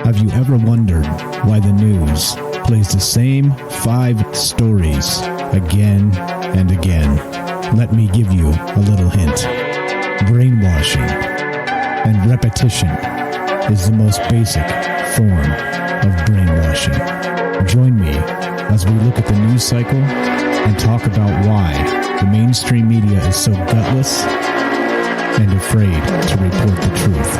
Have you ever wondered why the news plays the same 5 stories again and again? Let me give you a little hint. Brainwashing and repetition is the most basic form of brainwashing. Join me as we look at the news cycle and talk about why the mainstream media is so gutless and afraid to report the truth.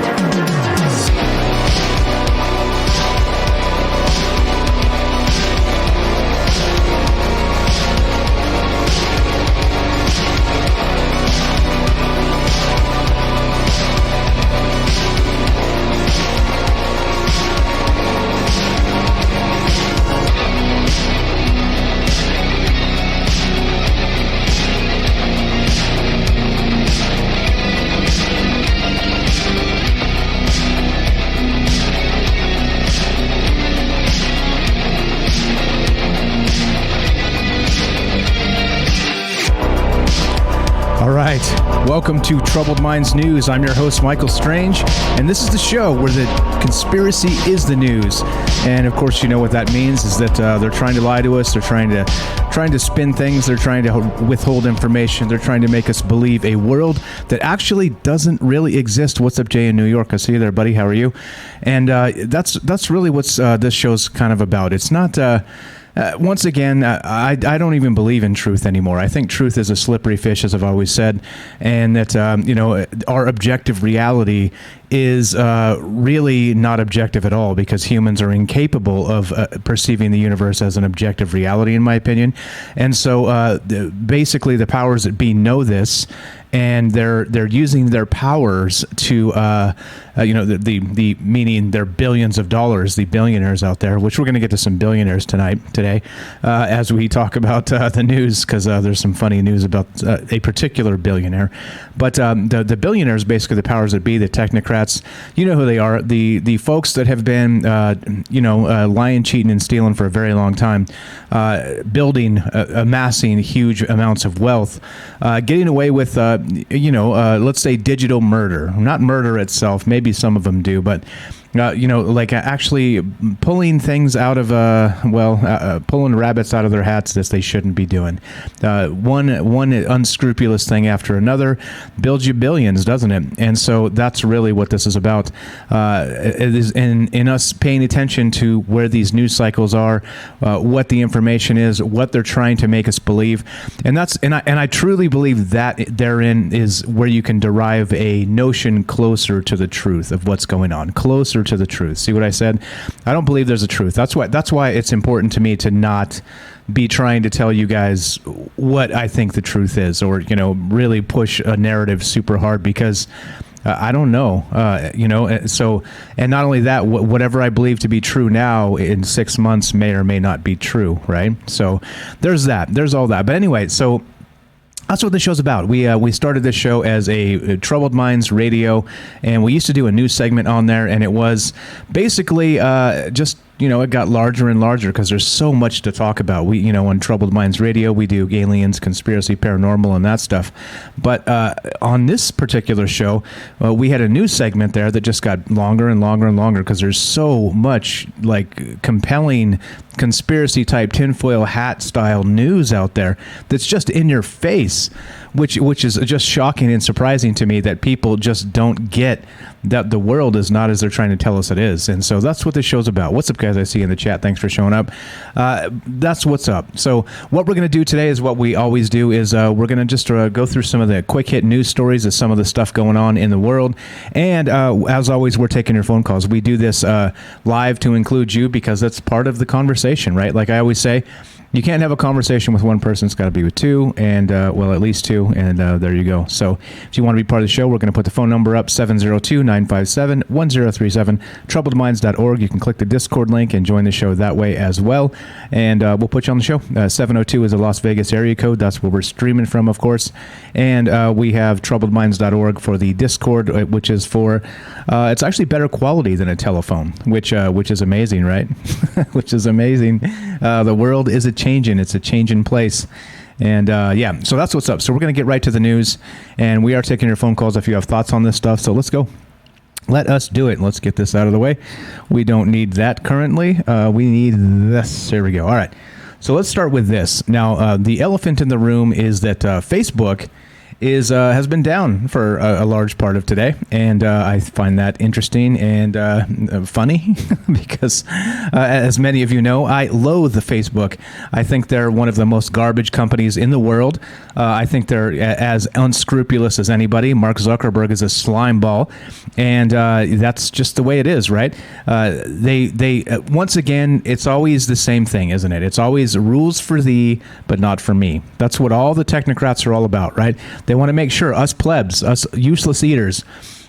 Welcome to Troubled Minds News. I'm your host, Michael Strange, and this is the show where the conspiracy is the news. And of course, you know what that means is that they're trying to lie to us. They're trying to spin things. They're trying to withhold information. They're trying to make us believe a world that actually doesn't really exist. What's up, Jay in New York? I see you there, buddy. How are you? And that's really what this show's kind of about. It's not. Once again, I don't even believe in truth anymore. I think truth is a slippery fish, as I've always said, and that our objective reality is really not objective at all, because humans are incapable of perceiving the universe as an objective reality, in my opinion. And so basically the powers that be know this, and they're using their powers to the meaning their billions of dollars, the billionaires out there, which we're going to get to some billionaires today as we talk about the news, because there's some funny news about a particular billionaire. But the billionaires, basically the powers that be, the technocrats, you know who they are, the folks that have been lying, cheating, and stealing for a very long time, building, amassing huge amounts of wealth, getting away with let's say digital murder. Not murder itself, maybe some of them do, but actually pulling things out of pulling rabbits out of their hats that they shouldn't be doing. One unscrupulous thing after another builds you billions, doesn't it? And so that's really what this is about. It is in us paying attention to where these news cycles are, what the information is, what they're trying to make us believe, and I truly believe that therein is where you can derive a notion closer to the truth of what's going on, closer to the truth. See what I said? I don't believe there's a truth. That's why it's important to me to not be trying to tell you guys what I think the truth is, or really push a narrative super hard, because I don't know, so, and not only that, whatever I believe to be true now in 6 months may or may not be true, right? So there's all that. But anyway, so that's what this show's about. We started this show as a Troubled Minds radio, and we used to do a news segment on there, and it was basically it got larger and larger because there's so much to talk about. We, on Troubled Minds Radio, we do aliens, conspiracy, paranormal, and that stuff. But on this particular show, we had a news segment there that just got longer and longer and longer because there's so much compelling conspiracy type tinfoil hat style news out there that's just in your face, which is just shocking and surprising to me that people just don't get that the world is not as they're trying to tell us it is. And so that's what this show's about. What's up, guys? I see you in the chat. Thanks for showing up. That's what's up. So what we're going to do today is what we always do, is we're going to just go through some of the quick hit news stories of some of the stuff going on in the world. And as always, we're taking your phone calls. We do this live to include you because that's part of the conversation, right? Like I always say, you can't have a conversation with one person. It's got to be with two, and at least two, and there you go. So if you want to be part of the show, we're going to put the phone number up, 702-957-1037, troubledminds.org. You can click the Discord link and join the show that way as well, and we'll put you on the show. 702 is a Las Vegas area code. That's where we're streaming from, of course, and we have troubledminds.org for the Discord, which is for, it's actually better quality than a telephone, which is amazing, right? Which is amazing. The world is changing. It's a changing place. And so that's what's up. So we're going to get right to the news, and we are taking your phone calls if you have thoughts on this stuff. So let's go. Let us do it. Let's get this out of the way. We don't need that currently. We need this. There we go. All right. So let's start with this. Now, the elephant in the room is that Facebook has been down for a large part of today, and I find that interesting and funny because, as many of you know, I loathe Facebook. I think they're one of the most garbage companies in the world. I think they're as unscrupulous as anybody. Mark Zuckerberg is a slime ball, and that's just the way it is, right? They once again, it's always the same thing, isn't it? It's always rules for thee, but not for me. That's what all the technocrats are all about, right? They want to make sure us plebs, us useless eaters,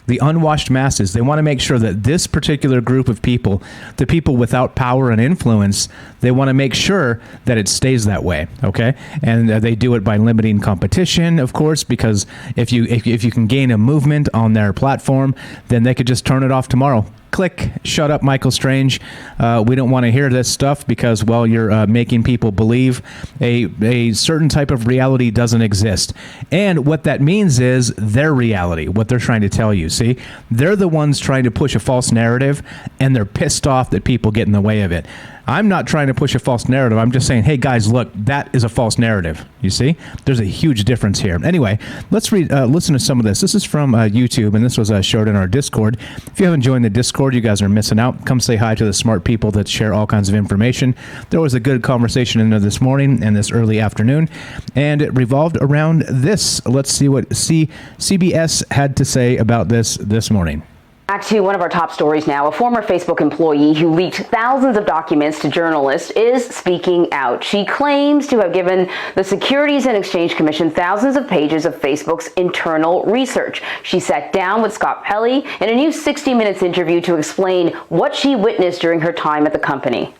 the unwashed masses, they want to make sure that this particular group of people, the people without power and influence, they want to make sure that it stays that way, okay? And they do it by limiting competition, of course, because if you can gain a movement on their platform, then they could just turn it off tomorrow. Click, shut up, Michael Strange. We don't want to hear this stuff because, well, you're making people believe a certain type of reality doesn't exist. And what that means is their reality, what they're trying to tell you. See, they're the ones trying to push a false narrative, and they're pissed off that people get in the way of it. I'm not trying to push a false narrative. I'm just saying, hey, guys, look, that is a false narrative. You see? There's a huge difference here. Anyway, let's listen to some of this. This is from YouTube, and this was shared in our Discord. If you haven't joined the Discord, you guys are missing out. Come say hi to the smart people that share all kinds of information. There was a good conversation in there this morning and this early afternoon, and it revolved around this. Let's see what CBS had to say about this morning. Back to one of our top stories now. A former Facebook employee who leaked thousands of documents to journalists is speaking out. She claims to have given the Securities and Exchange Commission thousands of pages of Facebook's internal research. She sat down with Scott Pelley in a new 60 Minutes interview to explain what she witnessed during her time at the company.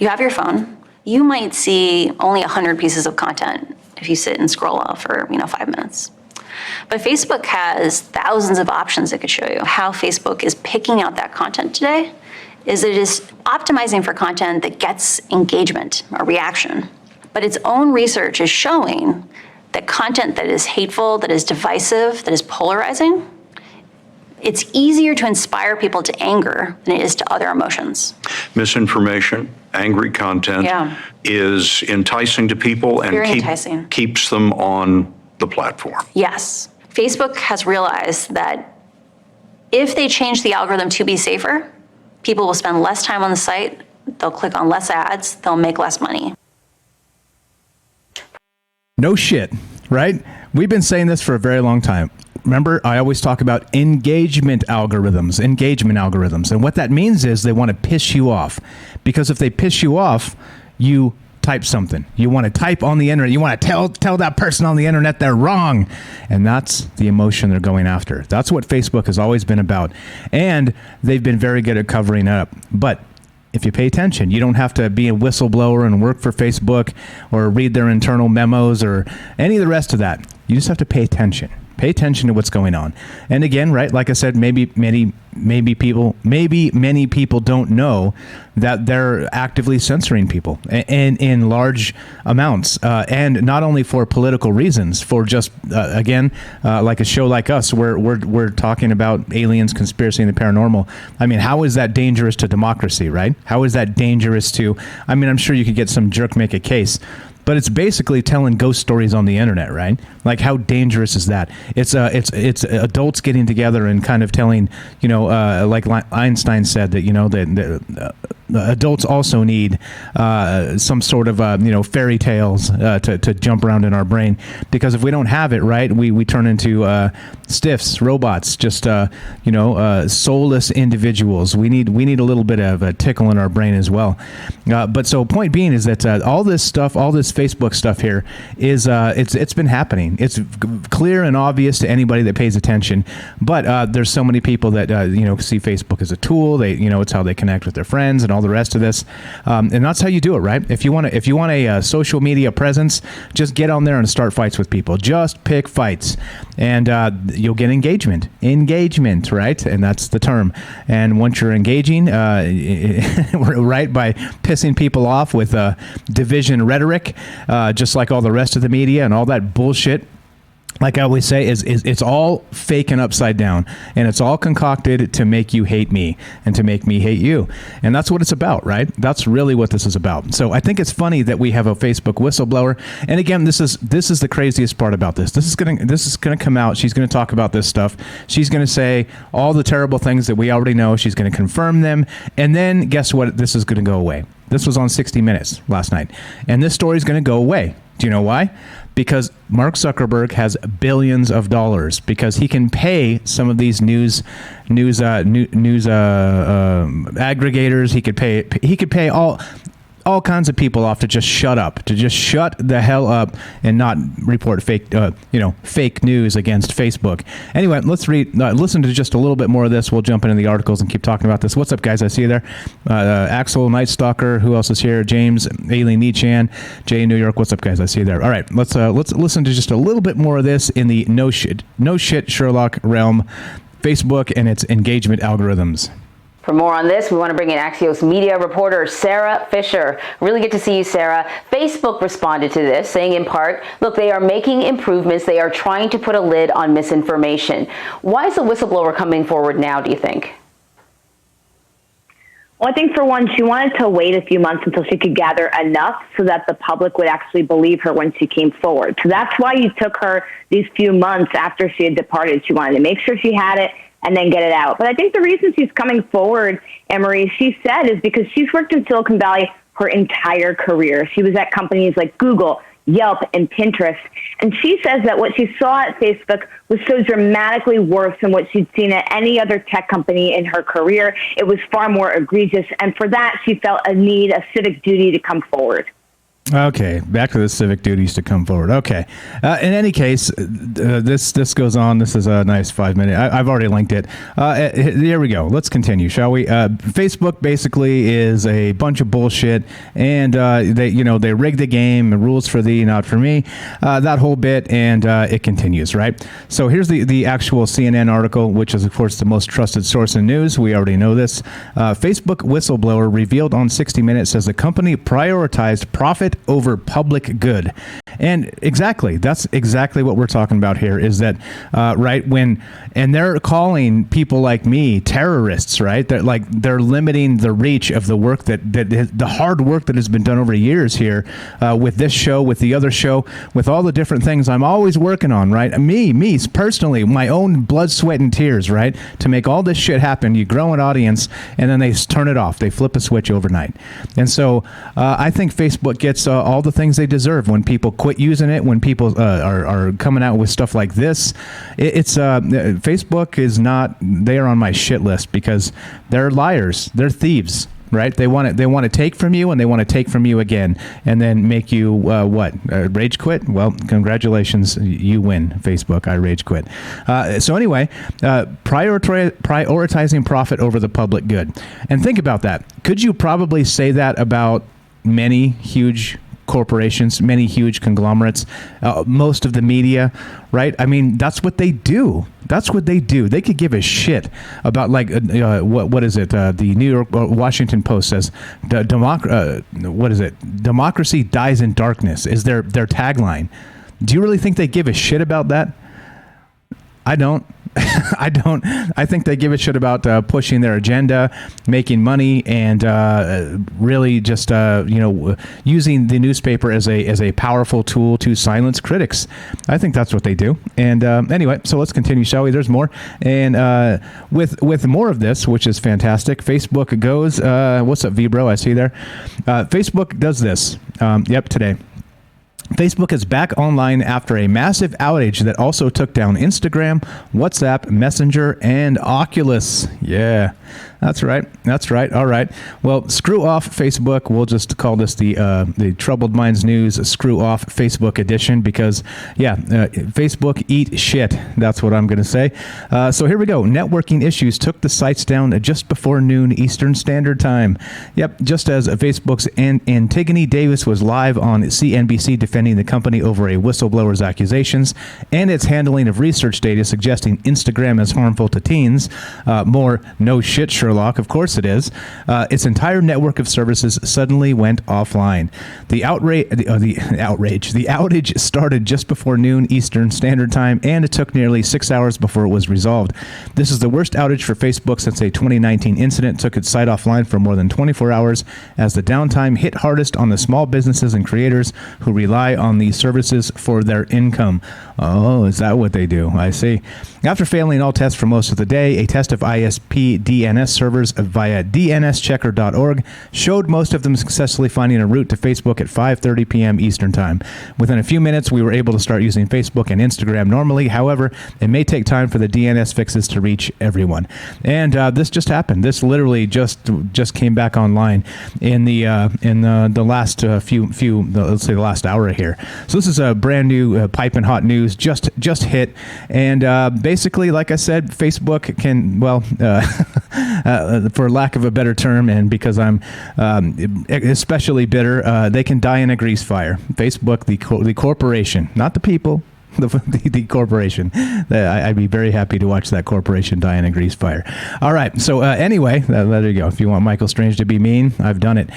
You have your phone. You might see only 100 pieces of content if you sit and scroll off for 5 minutes. But Facebook has thousands of options it could show you. How Facebook is picking out that content today is it is optimizing for content that gets engagement or reaction. But its own research is showing that content that is hateful, that is divisive, that is polarizing, it's easier to inspire people to anger than it is to other emotions. Misinformation, angry content is enticing to people and keeps them on the platform. Yes. Facebook has realized that if they change the algorithm to be safer, people will spend less time on the site, they'll click on less ads, they'll make less money. No shit, right? We've been saying this for a very long time. Remember, I always talk about engagement algorithms. And what that means is they want to piss you off. Because if they piss you off, you type something. You want to type on the internet. You want to tell that person on the internet they're wrong. And that's the emotion they're going after. That's what Facebook has always been about. And they've been very good at covering it up. But if you pay attention, you don't have to be a whistleblower and work for Facebook or read their internal memos or any of the rest of that. You just have to pay attention. Pay attention to what's going on. And again, right, like I said, maybe many people don't know that they're actively censoring people in large amounts, and not only for political reasons, for just like a show like us where we're talking about aliens, conspiracy, and the paranormal. I mean, how is that dangerous to democracy, right? How is that dangerous to? I mean, I'm sure you could get some jerk make a case. But it's basically telling ghost stories on the internet, right? Like, how dangerous is that? It's adults getting together and kind of telling, like Einstein said that, that adults also need some sort of, fairy tales to jump around in our brain. Because if we don't have it, right, we turn into stiffs, robots, just, soulless individuals. We need a little bit of a tickle in our brain as well. But so point being is that all this Facebook stuff here is it's been happening. It's clear and obvious to anybody that pays attention. But there's so many people that see Facebook as a tool. They it's how they connect with their friends and all the rest of this. And that's how you do it, right? If you want a social media presence, just get on there and start fights with people. Just pick fights, and you'll get engagement, right? And that's the term. And once you're engaging, right, by pissing people off with division rhetoric, just like all the rest of the media and all that bullshit, like I always say, is it's all fake and upside down, and it's all concocted to make you hate me and to make me hate you, and that's what it's about, right? That's really what this is about. So I think it's funny that we have a Facebook whistleblower, and again, this is the craziest part about this. This is gonna come out. She's gonna talk about this stuff. She's gonna say all the terrible things that we already know. She's gonna confirm them, and then guess what? This is gonna go away. This was on 60 Minutes last night, and this story is gonna go away. Do you know why? Because Mark Zuckerberg has billions of dollars, because he can pay some of these news aggregators. He could pay all kinds of people off to just shut up, to just shut the hell up and not report fake news against Facebook. Anyway, let's listen to just a little bit more of this. We'll jump into the articles and keep talking about this. What's up, guys? I see you there. Axel, Night Stalker. Who else is here? James, Aileen Nichan, Jay in New York. What's up, guys? I see you there. All right, let's listen to just a little bit more of this in the no shit Sherlock realm. Facebook and its engagement algorithms. For more on this, we want to bring in Axios media reporter Sarah Fisher. Really good to see you, Sarah. Facebook responded to this, saying in part, look, they are making improvements. They are trying to put a lid on misinformation. Why is the whistleblower coming forward now, do you think? Well, I think for one, she wanted to wait a few months until she could gather enough so that the public would actually believe her when she came forward. So that's why it took her these few months after she had departed. She wanted to make sure she had it and then get it out. But I think the reason she's coming forward, Emery, she said, is because she's worked in Silicon Valley her entire career. She was at companies like Google, Yelp, and Pinterest. And she says that what she saw at Facebook was so dramatically worse than what she'd seen at any other tech company in her career. It was far more egregious. And for that, she felt a civic duty to come forward. Okay, back to the civic duties to come forward. Okay. In any case, this goes on. This is a nice 5 minute. I've already linked it. Here we go. Let's continue, shall we? Facebook basically is a bunch of bullshit, and they rig the game. Rules for thee, not for me. That whole bit, and it continues, right? So here's the actual CNN article, which is of course the most trusted source in news. We already know this. Facebook whistleblower revealed on 60 Minutes says the company prioritized profit over public good. And that's exactly what we're talking about here, is that right and they're calling people like me terrorists, right? They're limiting the reach of the work that the hard work that has been done over years here with this show, with the other show, with all the different things I'm always working on, right? Me personally, my own blood, sweat, and tears, right? To make all this shit happen. You grow an audience and then they turn it off. They flip a switch overnight. And so I think Facebook gets all the things they deserve when people quit using it, when people are coming out with stuff like this. Facebook is not, they are on my shit list because they're liars. They're thieves, right? They want to take from you, and they want to take from you again, and then make you rage quit? Well, congratulations, you win, Facebook. I rage quit. So anyway, prioritizing profit over the public good. And think about that. Could you probably say that about many huge corporations, many huge conglomerates, most of the media, right? I mean, that's what they do. They could give a shit about what is it? The New York Washington Post says, democracy dies in darkness is their tagline. Do you really think they give a shit about that? I don't. I think they give a shit about pushing their agenda, making money, and really just using the newspaper as a powerful tool to silence critics. I think that's what they do. And anyway, so let's continue, shall we? There's more. And with more of this, which is fantastic, Facebook goes. What's up, Vibro? I see there. Facebook does this. Today. Facebook is back online after a massive outage that also took down Instagram, WhatsApp, Messenger, and Oculus. Yeah, that's right. All right. Well, screw off Facebook. We'll just call this the Troubled Minds News Screw Off Facebook edition because, Facebook eat shit. That's what I'm going to say. So here we go. Networking issues took the sites down just before noon Eastern Standard Time. Yep, just as Facebook's Antigone Davis was live on CNBC defending the company over a whistleblower's accusations and its handling of research data suggesting Instagram is harmful to teens. More no shit, Sherlock Sherlock. Of course it is. Its entire network of services suddenly went offline. The outage started just before noon Eastern Standard Time, and it took nearly 6 hours before it was resolved. This is the worst outage for Facebook since a 2019 incident took its site offline for more than 24 hours, as the downtime hit hardest on the small businesses and creators who rely on these services for their income. Oh, is that what they do? I see. After failing all tests for most of the day, a test of ISP DNS servers via dnschecker.org showed most of them successfully finding a route to Facebook at 5:30 p.m. Eastern Time. Within a few minutes, we were able to start using Facebook and Instagram normally. However, it may take time for the DNS fixes to reach everyone. And this just happened. This literally just came back online in the last let's say the last hour here. So this is a brand new piping hot news just hit, and basically, like I said, Facebook can, for lack of a better term, and because I'm especially bitter, they can die in a grease fire. Facebook, the corporation, not the people. The corporation. I'd be very happy to watch that corporation die in a grease fire. All right. So anyway, there you go. If you want Michael Strange to be mean, I've done it.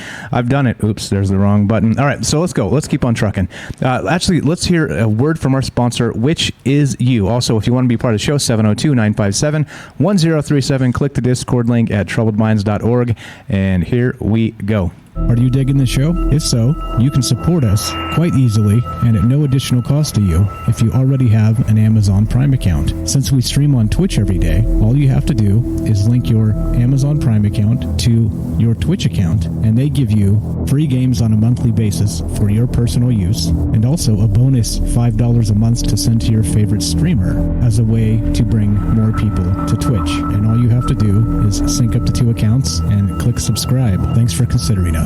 Oops, there's the wrong button. All right. So let's go. Let's keep on trucking. Actually, let's hear a word from our sponsor, which is you. Also, if you want to be part of the show, 702-957-1037. Click the Discord link at troubledminds.org. And here we go. Are you digging the show? If so, you can support us quite easily and at no additional cost to you if you already have an Amazon Prime account. Since we stream on Twitch every day, all you have to do is link your Amazon Prime account to your Twitch account, and they give you free games on a monthly basis for your personal use, and also a bonus $5 a month to send to your favorite streamer as a way to bring more people to Twitch. And all you have to do is sync up to 2 accounts and click subscribe. Thanks for considering us.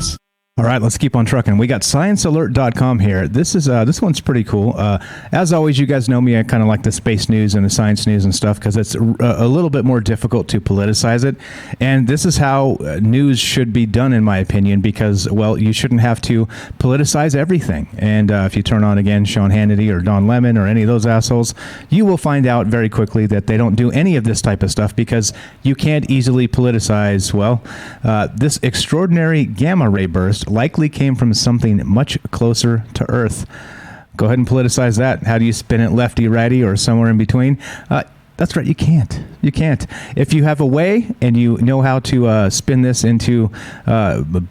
All right, let's keep on trucking. We got sciencealert.com here. This one's pretty cool. As always, you guys know me. I kind of like the space news and the science news and stuff because it's a little bit more difficult to politicize it. And this is how news should be done, in my opinion, because, well, you shouldn't have to politicize everything. And if you turn on, again, Sean Hannity or Don Lemon or any of those assholes, you will find out very quickly that they don't do any of this type of stuff because you can't easily politicize, this extraordinary gamma ray burst likely came from something much closer to Earth. Go ahead and politicize that. How do you spin it, lefty, righty, or somewhere in between? That's right, you can't. You can't. If you have a way and you know how to spin this into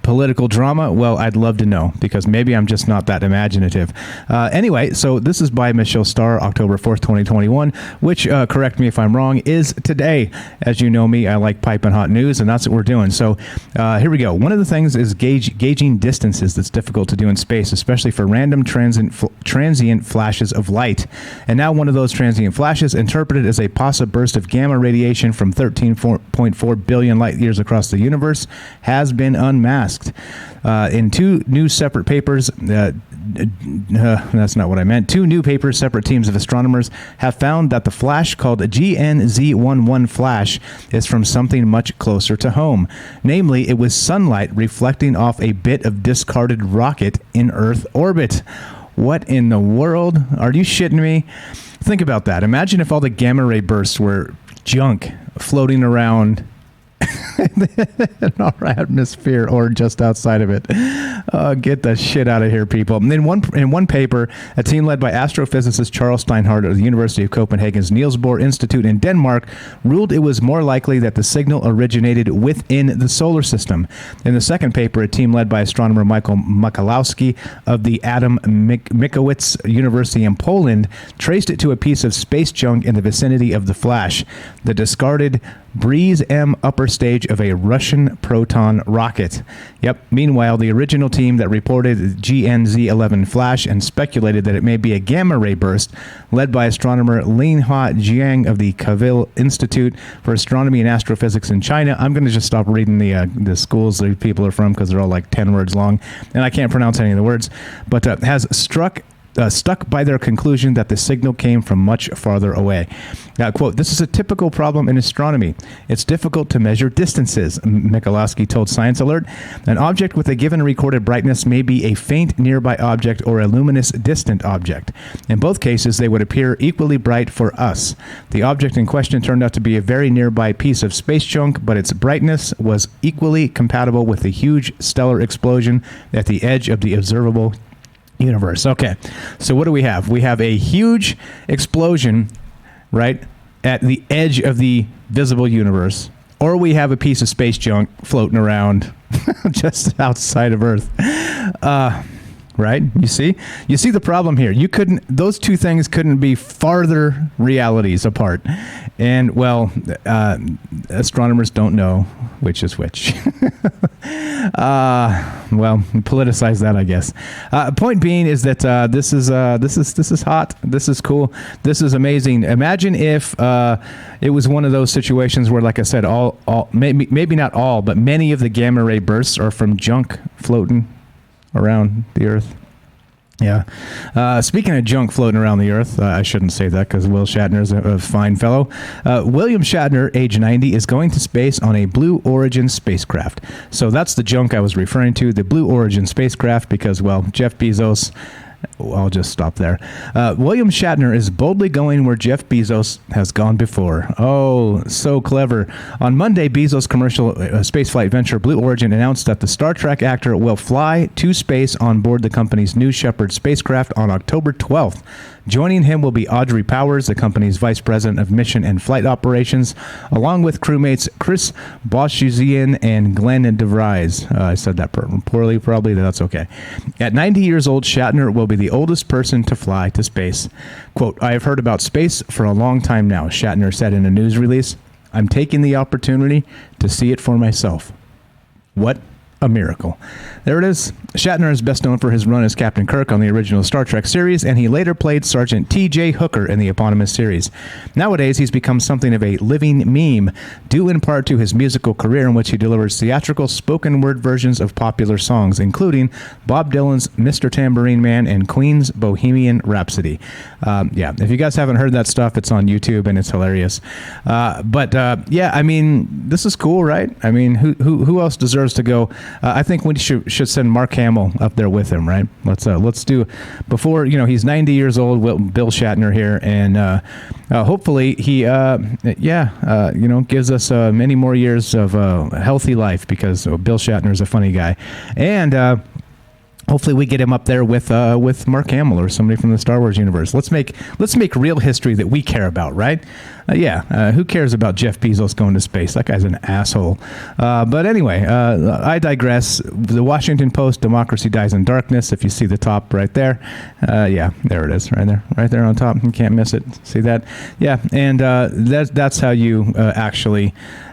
political drama, well, I'd love to know because maybe I'm just not that imaginative. Anyway, so this is by Michelle Starr, October 4th, 2021, which, correct me if I'm wrong, is today. As you know me, I like piping hot news, and that's what we're doing. So here we go. One of the things is gauging distances that's difficult to do in space, especially for random transient flashes of light. And now one of those transient flashes, interpreted as a possible burst of gamma radiation from 13.4 billion light years across the universe, has been unmasked. In 2 new separate papers, that's not what I meant. 2 new papers, separate teams of astronomers have found that the flash called GNZ11 flash is from something much closer to home. Namely, it was sunlight reflecting off a bit of discarded rocket in Earth orbit. What in the world? Are you shitting me? Think about that. Imagine if all the gamma ray bursts were junk floating around in our atmosphere or just outside of it. Get the shit out of here, people. And in one paper, a team led by astrophysicist Charles Steinhardt of the University of Copenhagen's Niels Bohr Institute in Denmark ruled it was more likely that the signal originated within the solar system. In the second paper, a team led by astronomer Michael Michalowski of the Adam Mickiewicz University in Poland traced it to a piece of space junk in the vicinity of the flash, the discarded Breeze M upper stage of a Russian Proton rocket. Yep. Meanwhile, the original team that reported GNZ11 flash and speculated that it may be a gamma ray burst, led by astronomer Linhua Jiang of the Kavil Institute for Astronomy and Astrophysics in China. I'm going to just stop reading the schools these people are from because they're all like 10 words long, and I can't pronounce any of the words, but has struck stuck by their conclusion that the signal came from much farther away. Quote, "This is a typical problem in astronomy. It's difficult to measure distances," Michalowski told Science Alert. "An object with a given recorded brightness may be a faint nearby object or a luminous distant object. In both cases, they would appear equally bright for us. The object in question turned out to be a very nearby piece of space junk, but its brightness was equally compatible with the huge stellar explosion at the edge of the observable universe." Okay, so what do we have? We have a huge explosion, right, at the edge of the visible universe, or we have a piece of space junk floating around just outside of Earth. Right? You see the problem here. Those two things couldn't be farther realities apart. And, well, astronomers don't know which is which. Well, politicize that, I guess. Point being is that this is hot. This is cool. This is amazing. Imagine if it was one of those situations where, like I said, maybe not all, but many of the gamma ray bursts are from junk floating around the Earth. Yeah. Speaking of junk floating around the Earth, I shouldn't say that because Will Shatner is a fine fellow. William Shatner, age 90, is going to space on a Blue Origin spacecraft. So that's the junk I was referring to, the Blue Origin spacecraft, because, well, Jeff Bezos... I'll just stop there. William Shatner is boldly going where Jeff Bezos has gone before. Oh, so clever. On Monday, Bezos' commercial spaceflight venture Blue Origin announced that the Star Trek actor will fly to space on board the company's New Shepard spacecraft on October 12th. Joining him will be Audrey Powers, the company's vice president of mission and flight operations, along with crewmates Chris Boshuzian and Glenn DeVries. I said that poorly, probably. That's okay. At 90 years old, Shatner will be the oldest person to fly to space. Quote, "I have heard about space for a long time now," Shatner said in a news release. "I'm taking the opportunity to see it for myself." What a miracle. There it is. Shatner is best known for his run as Captain Kirk on the original Star Trek series, and he later played Sergeant T.J. Hooker in the eponymous series. Nowadays, he's become something of a living meme, due in part to his musical career in which he delivers theatrical spoken-word versions of popular songs, including Bob Dylan's Mr. Tambourine Man and Queen's Bohemian Rhapsody. Yeah, if you guys haven't heard that stuff, it's on YouTube, and it's hilarious. Yeah, I mean, this is cool, right? I mean, who else deserves to go? I think we should send Mark Hamill up there with him, right? Let's do, before, he's 90 years old, Bill Shatner here, and hopefully he, gives us many more years of healthy life, because Bill Shatner is a funny guy, and hopefully we get him up there with Mark Hamill or somebody from the Star Wars universe. Let's make real history that we care about, right? Who cares about Jeff Bezos going to space? That guy's an asshole. But anyway, I digress. The Washington Post, "Democracy dies in darkness." If you see the top right there, there it is, right there on top. You can't miss it. See that? Yeah, and that's how you actually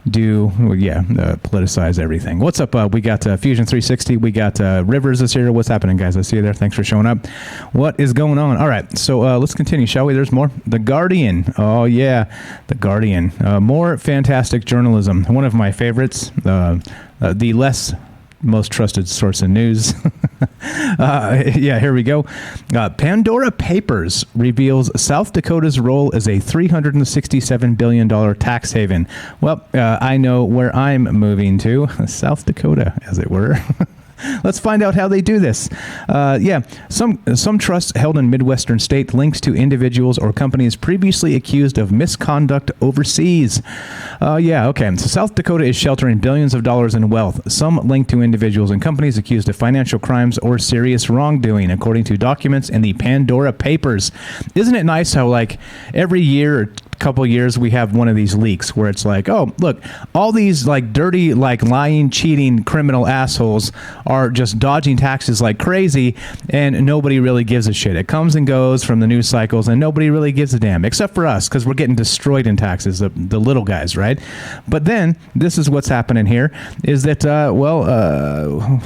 do, politicize everything. What's up? We got Fusion 360. We got Rivers is here. What's happening, guys? I see you there. Thanks for showing up. What is going on? All right, so let's continue, shall we? There's more. The Guardian. Oh, yeah. The Guardian. More fantastic journalism. One of my favorites. The less most trusted source of news. Here we go. Pandora Papers reveals South Dakota's role as a $367 billion tax haven. Well, I know where I'm moving to. South Dakota, as it were. Let's find out how they do this. Some trusts held in Midwestern state links to individuals or companies previously accused of misconduct overseas. So South Dakota is sheltering billions of dollars in wealth, some linked to individuals and companies accused of financial crimes or serious wrongdoing, according to documents in the Pandora Papers. Isn't it nice how, like, every year or couple years we have one of these leaks where it's like, oh, look, all these like dirty, like lying, cheating, criminal assholes are just dodging taxes like crazy, and nobody really gives a shit. It comes and goes from the news cycles, and nobody really gives a damn, except for us, because we're getting destroyed in taxes, the little guys, right? But then this is what's happening here, is that,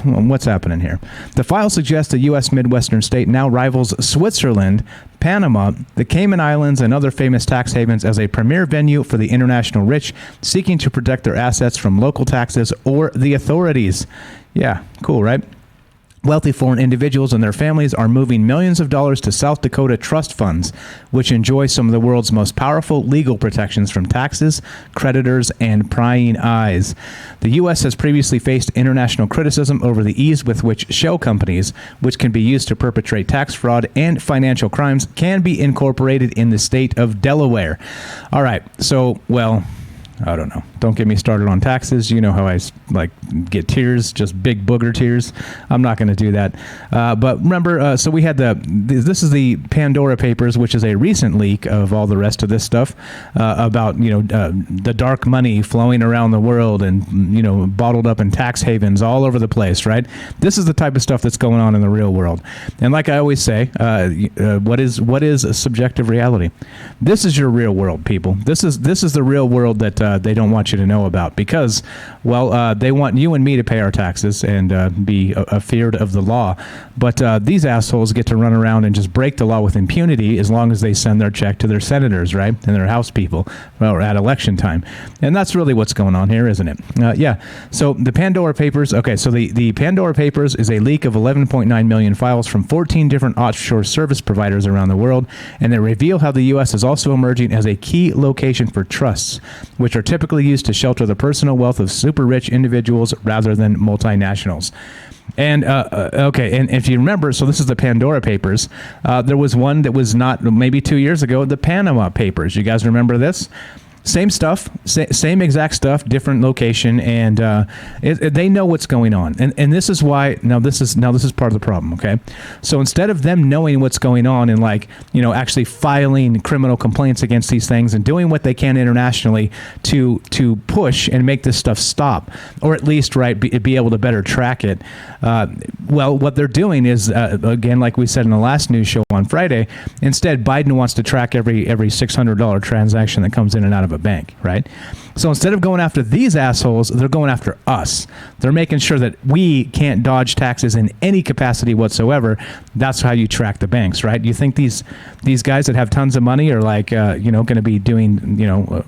what's happening here? The file suggests a U.S. Midwestern state now rivals Switzerland, Panama, the Cayman Islands, and other famous tax havens as a premier venue for the international rich seeking to protect their assets from local taxes or the authorities. Yeah, cool, right? Wealthy foreign individuals and their families are moving millions of dollars to South Dakota trust funds, which enjoy some of the world's most powerful legal protections from taxes, creditors, and prying eyes. The U.S. has previously faced international criticism over the ease with which shell companies, which can be used to perpetrate tax fraud and financial crimes, can be incorporated in the state of Delaware. All right, so, well, I don't know. Don't get me started on taxes. You know how I get tears, just big booger tears. I'm not going to do that. But remember, so we had this is the Pandora Papers, which is a recent leak of all the rest of this stuff about, the dark money flowing around the world and, bottled up in tax havens all over the place, right? This is the type of stuff that's going on in the real world. And like I always say, what is a subjective reality? This is your real world, people. This is the real world that they don't want you to know about because, well, they want you and me to pay our taxes and be afeared of the law. But these assholes get to run around and just break the law with impunity as long as they send their check to their senators, right, and their House people, or at election time. And that's really what's going on here, isn't it? Yeah. So the Pandora Papers, okay, so the Pandora Papers is a leak of 11.9 million files from 14 different offshore service providers around the world, and they reveal how the U.S. is also emerging as a key location for trusts, which are typically used to shelter the personal wealth of super rich individuals rather than multinationals. And okay, and if you remember, so this is the Pandora Papers. There was one that was not maybe 2 years ago, the Panama Papers. You guys remember this? Same stuff, same exact stuff, different location, and they know what's going on. And this is why this is part of the problem. Okay, so instead of them knowing what's going on and actually filing criminal complaints against these things and doing what they can internationally to push and make this stuff stop, or at least be able to better track it. Well, what they're doing is again, like we said in the last news show on Friday, instead Biden wants to track every $600 transaction that comes in and out of a bank, right? So instead of going after these assholes, they're going after us. They're making sure that we can't dodge taxes in any capacity whatsoever. That's how you track the banks, right? You think these guys that have tons of money are going to be doing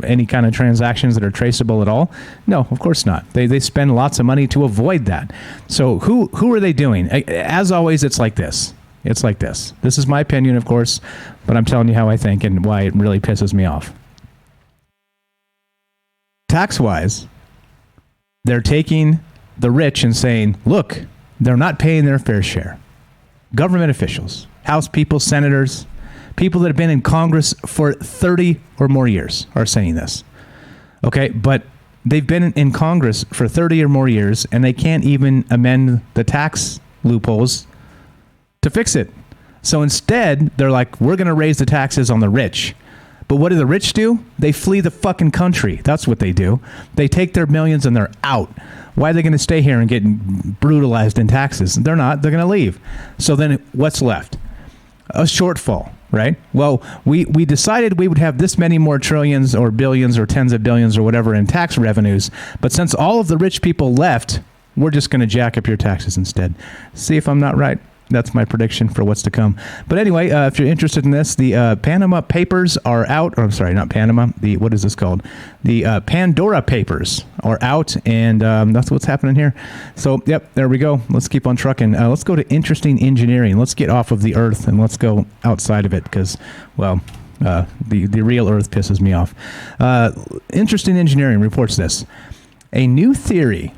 any kind of transactions that are traceable at all? No, of course not. They spend lots of money to avoid that. So who are they doing? As always, it's like this. It's like this. This is my opinion, of course, but I'm telling you how I think and why it really pisses me off. Tax-wise, they're taking the rich and saying, look, they're not paying their fair share. Government officials, House people, senators, people that have been in Congress for 30 or more years are saying this. Okay, but they've been in Congress for 30 or more years, and they can't even amend the tax loopholes to fix it. So instead, they're like, we're going to raise the taxes on the rich. But what do the rich do? They flee the fucking country. That's what they do. They take their millions and they're out. Why are they going to stay here and get brutalized in taxes? They're not. They're going to leave. So then what's left? A shortfall, right? Well, we decided we would have this many more trillions or billions or tens of billions or whatever in tax revenues. But since all of the rich people left, we're just going to jack up your taxes instead. See if I'm not right. That's my prediction for what's to come. But anyway, if you're interested in this, the Panama Papers are out. Or I'm sorry, not Panama. What is this called? The Pandora Papers are out, and that's what's happening here. So, yep, there we go. Let's keep on trucking. Let's go to interesting engineering. Let's get off of the Earth and let's go outside of it because, well, the real Earth pisses me off. Interesting engineering reports this. A new theory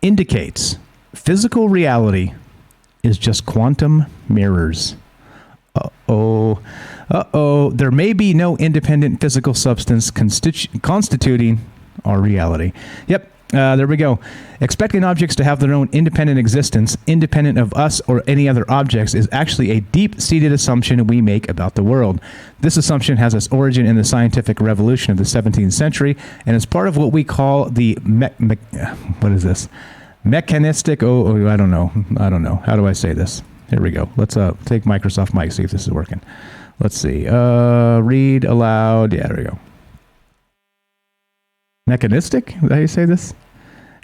indicates physical reality is just quantum mirrors. Uh-oh. There may be no independent physical substance constituting our reality. Yep, there we go. Expecting objects to have their own independent existence, independent of us or any other objects, is actually a deep-seated assumption we make about the world. This assumption has its origin in the scientific revolution of the 17th century and is part of what we call the what is this? Mechanistic, I don't know. How do I say this? Here we go. Let's take Microsoft Mic, see if this is working. Let's see. Read aloud. Yeah, there we go. Mechanistic? Is that how you say this?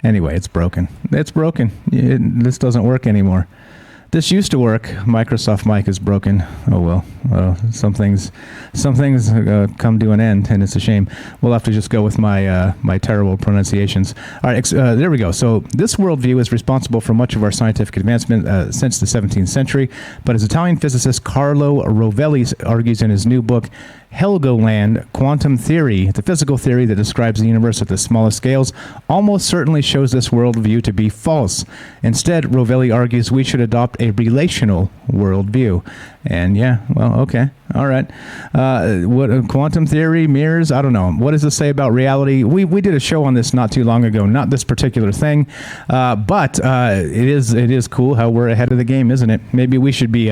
Anyway, it's broken. It's broken. This doesn't work anymore. This used to work. Microsoft Mic is broken. Oh, well. some things come to an end, and it's a shame. We'll have to just go with my terrible pronunciations. All right, there we go. So this worldview is responsible for much of our scientific advancement since the 17th century, but as Italian physicist Carlo Rovelli argues in his new book, Helgoland, Quantum Theory, the physical theory that describes the universe at the smallest scales, almost certainly shows this worldview to be false. Instead, Rovelli argues we should adopt a relational worldview. And yeah, well, okay. All right. What quantum theory, mirrors? I don't know. What does this say about reality? We did a show on this not too long ago. Not this particular thing, but it is cool how we're ahead of the game, isn't it? Maybe we should be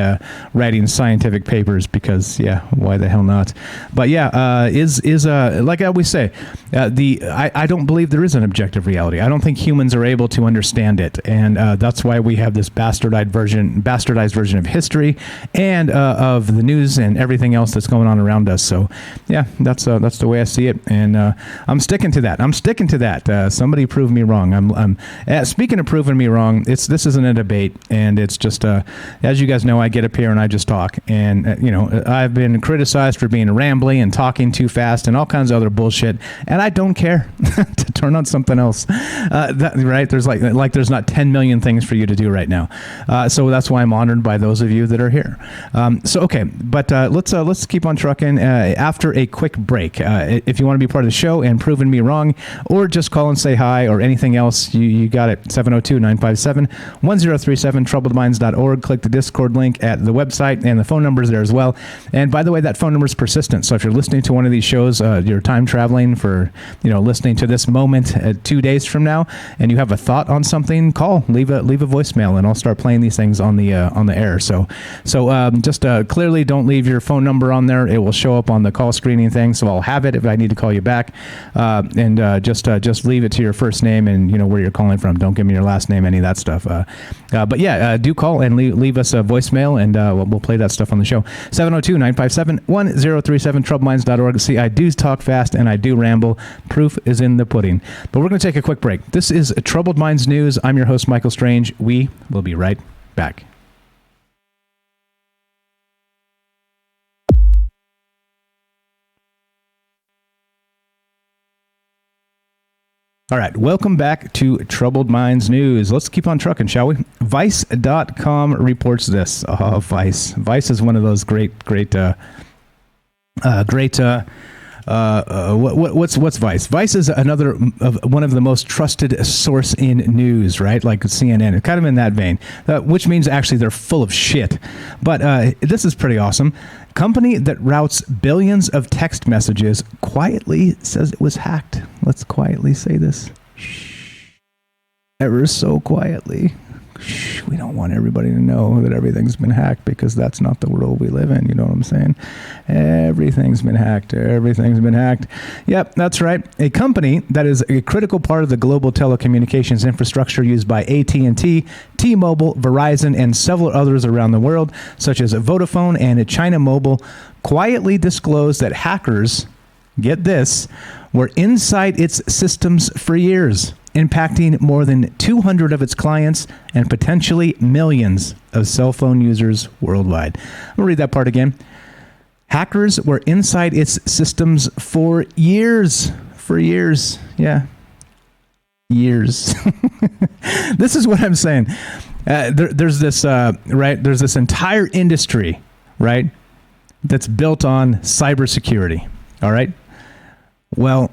writing scientific papers because, yeah, why the hell not? But yeah, is like I always say, I don't believe there is an objective reality. I don't think humans are able to understand it, and that's why we have this bastardized version of history and of the news and everything else that's going on around us. So yeah, that's the way I see it, and I'm sticking to that. Somebody prove me wrong. I'm speaking of proving me wrong, this isn't a debate, and it's just as you guys know, I get up here and I just talk, and I've been criticized for being rambly and talking too fast and all kinds of other bullshit, and I don't care to turn on something else. Right? There's like there's not 10 million things for you to do right now, so that's why I'm honored by those of you that are here. So okay, but let's keep on trucking after a quick break. If you want to be part of the show and proving me wrong, or just call and say hi, or anything else, you got it. 702-957-1037, troubledminds.org. Click the Discord link at the website, and the phone number is there as well. And by the way, that phone number is persistent. So if you're listening to one of these shows, you're time traveling for listening to this moment 2 days from now, and you have a thought on something, call, leave a voicemail, and I'll start playing these things on the air. So just clearly don't leave your phone number on there. It will show up on the call screening thing, so I'll have it if I need to call you back. And just leave it to your first name and where you're calling from. Don't give me your last name, any of that stuff. But yeah, do call and leave us a voicemail, and we'll play that stuff on the show. 702-957-1037, troubledminds.org. See, I do talk fast and I do ramble. Proof is in the pudding. But we're going to take a quick break. This is Troubled Minds News. I'm your host, Michael Strange. We will be right back. All right, welcome back to Troubled Minds News. Let's keep on trucking, shall we? Vice.com reports this. Oh, Vice. Vice is one of those great. What's Vice? Vice is one of the most trusted source in news, right? Like CNN, kind of in that vein, which means actually they're full of shit. But this is pretty awesome. Company that routes billions of text messages quietly says it was hacked. Let's quietly say this. Shh. Ever so quietly. Shh. We don't want everybody to know that everything's been hacked, because that's not the world we live in. You know what I'm saying? Everything's been hacked. Everything's been hacked. Yep, that's right. A company that is a critical part of the global telecommunications infrastructure used by AT&T, T-Mobile, Verizon, and several others around the world, such as Vodafone and China Mobile, quietly disclosed that hackers, get this, were inside its systems for years, impacting more than 200 of its clients and potentially millions of cell phone users worldwide. I'm going to read that part again. Hackers were inside its systems for years. For years. Yeah. Years. This is what I'm saying. There's this, right? There's this entire industry, right, that's built on cybersecurity. All right. Well,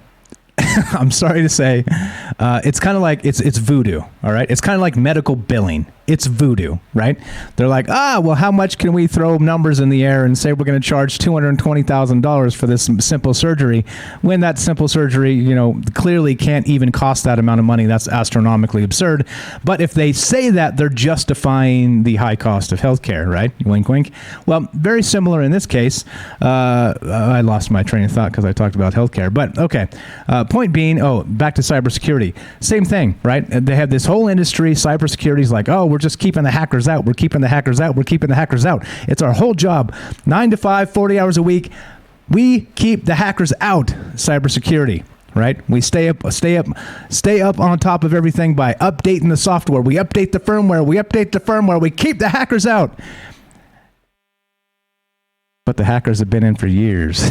I'm sorry to say, it's kind of like it's voodoo. All right. It's kind of like medical billing. It's voodoo, right? They're like, well, how much can we throw numbers in the air and say we're going to charge $220,000 for this simple surgery, when that simple surgery, clearly can't even cost that amount of money? That's astronomically absurd. But if they say that, they're justifying the high cost of healthcare, right? Wink, wink. Well, very similar in this case. I lost my train of thought because I talked about healthcare. But okay. Point being, back to cybersecurity. Same thing, right? They have this whole industry. Cybersecurity is like, we're just keeping the hackers out. We're keeping the hackers out. We're keeping the hackers out. It's our whole job. 9 to 5, 40 hours a week. We keep the hackers out. Cybersecurity, right? We stay up on top of everything by updating the software. We update the firmware. We keep the hackers out. but the hackers have been in for years.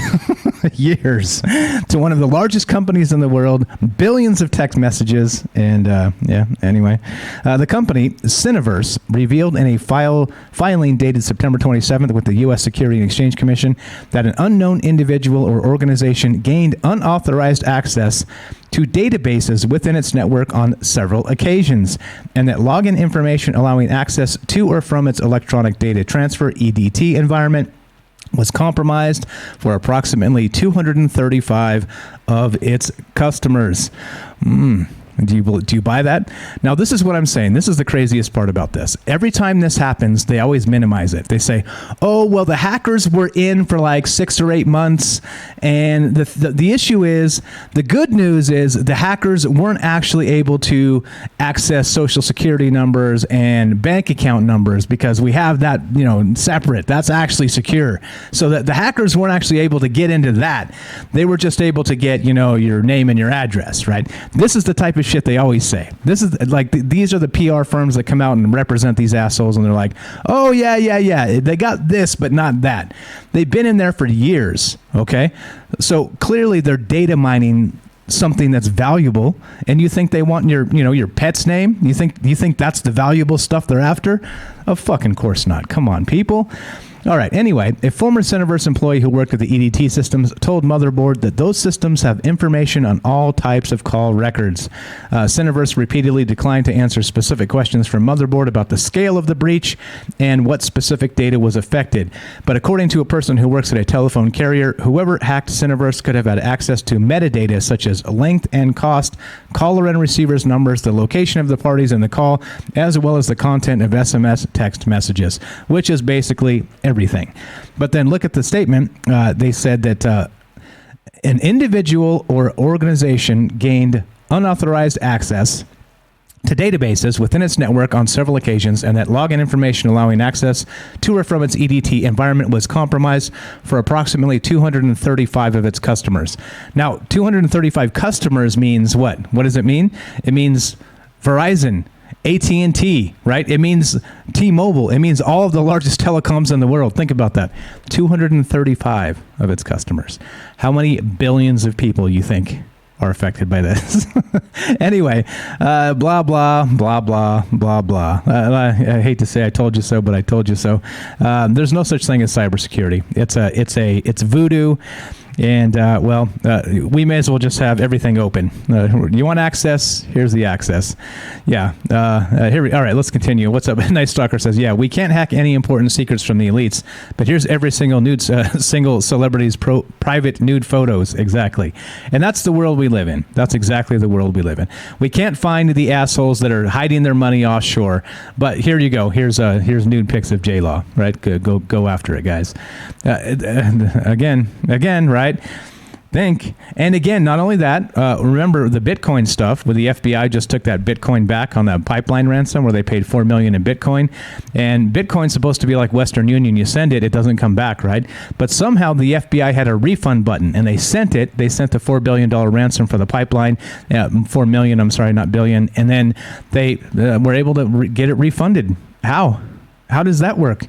Years. To one of the largest companies in the world, billions of text messages, and anyway. The company, Cineverse, revealed in a filing dated September 27th with the U.S. Securities and Exchange Commission that an unknown individual or organization gained unauthorized access to databases within its network on several occasions, and that login information allowing access to or from its electronic data transfer (EDT) environment was compromised for approximately 235 of its customers. Do you buy that? Now, this is what I'm saying. This is the craziest part about this. Every time this happens, they always minimize it. They say, oh, well, the hackers were in for like 6 or 8 months. And the issue is, the good news is the hackers weren't actually able to access social security numbers and bank account numbers because we have that, separate. That's actually secure. So that the hackers weren't actually able to get into that. They were just able to get, your name and your address, right? This is the type of shit they always say. This is like these are the PR firms that come out and represent these assholes, and they're like, oh yeah, they got this but not that. They've been in there for years. Okay, so clearly they're data mining something that's valuable, and you think they want your pet's name? You think that's the valuable stuff they're after? Of fucking course not. Come on, people. All right. Anyway, a former Cineverse employee who worked at the EDT systems told Motherboard that those systems have information on all types of call records. Cineverse repeatedly declined to answer specific questions from Motherboard about the scale of the breach and what specific data was affected. But according to a person who works at a telephone carrier, whoever hacked Cineverse could have had access to metadata such as length and cost, caller and receiver's numbers, the location of the parties in the call, as well as the content of SMS text messages, which is basically everything. But then look at the statement. They said that an individual or organization gained unauthorized access to databases within its network on several occasions, and that login information allowing access to or from its EDT environment was compromised for approximately 235 of its customers. Now, 235 customers means what? What does it mean? It means Verizon, AT&T, right? It means T-Mobile. It means all of the largest telecoms in the world. Think about that. 235 of its customers. How many billions of people you think are affected by this? Anyway, blah, blah, blah, blah, blah, blah. I hate to say I told you so, but I told you so. There's no such thing as cybersecurity. It's voodoo. And, we may as well just have everything open. You want access? Here's the access. Yeah. All right, let's continue. What's up? Night Stalker says, yeah, we can't hack any important secrets from the elites, but here's every single single celebrity's private nude photos. Exactly. And that's the world we live in. That's exactly the world we live in. We can't find the assholes that are hiding their money offshore, but here you go. Here's nude pics of J-Law, right? Go after it, guys. Again, right? Think. And again, not only that, remember the Bitcoin stuff where the FBI just took that Bitcoin back on that pipeline ransom where they paid $4 million in Bitcoin. And Bitcoin's supposed to be like Western Union. You send it, it doesn't come back, right? But somehow the FBI had a refund button and they sent it. They sent the $4 billion ransom for the pipeline. 4 million, I'm sorry, not billion. And then they were able to get it refunded. How? How does that work?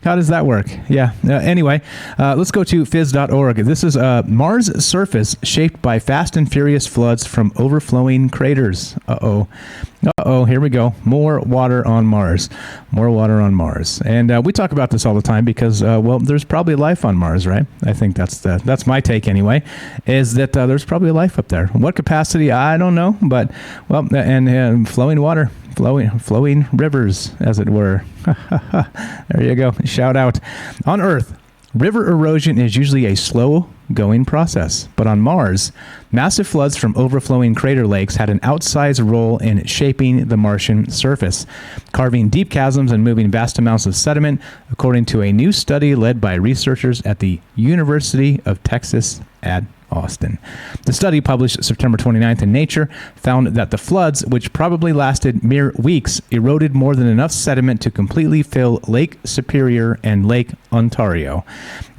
How does that work? Yeah. Anyway, let's go to phys.org. This is Mars surface shaped by fast and furious floods from overflowing craters. Uh-oh, here we go. More water on Mars. More water on Mars. And we talk about this all the time because, there's probably life on Mars, right? I think that's my take anyway, is that there's probably life up there. What capacity? I don't know. But, and flowing water. Flowing rivers, as it were. There you go. Shout out. On Earth, river erosion is usually a slow-going process. But on Mars, massive floods from overflowing crater lakes had an outsized role in shaping the Martian surface, carving deep chasms and moving vast amounts of sediment, according to a new study led by researchers at the University of Texas at Austin. The study, published September 29th in Nature, found that the floods, which probably lasted mere weeks, eroded more than enough sediment to completely fill Lake Superior and Lake Ontario.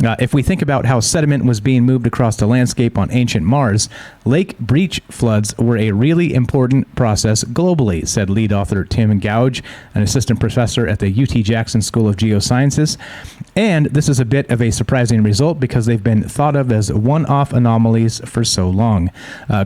If we think about how sediment was being moved across the landscape on ancient Mars, lake breach floods were a really important process globally, said lead author Tim Gouge, an assistant professor at the UT Jackson School of Geosciences. And this is a bit of a surprising result because they've been thought of as one-off anomalies for so long.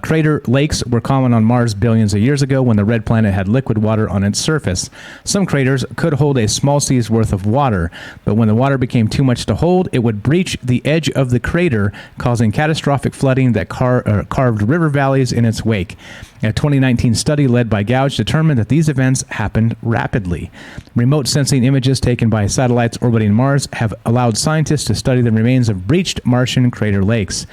Crater lakes were common on Mars billions of years ago when the red planet had liquid water on its surface. Some craters could hold a small sea's worth of water, but when the water became too much to hold, it would breach the edge of the crater, causing catastrophic flooding that carved river valleys in its wake. A 2019 study led by Gouge determined that these events happened rapidly. Remote sensing images taken by satellites orbiting Mars have allowed scientists to study the remains of breached Martian crater lakes.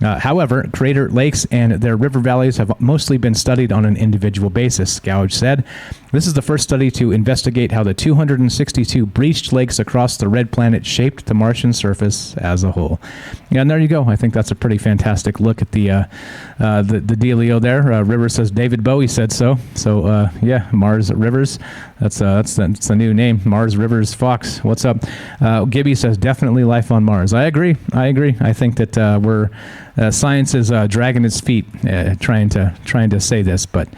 However, crater lakes and their river valleys have mostly been studied on an individual basis, Gouge said. This is the first study to investigate how the 262 breached lakes across the red planet shaped the Martian surface as a whole. Yeah, and there you go. I think that's a pretty fantastic look at the dealio there. Rivers says David Bowie said so. So yeah, Mars Rivers. That's the new name. Mars Rivers Fox. What's up? Gibby says definitely life on Mars. I agree. I think that science is dragging its feet trying to say this, but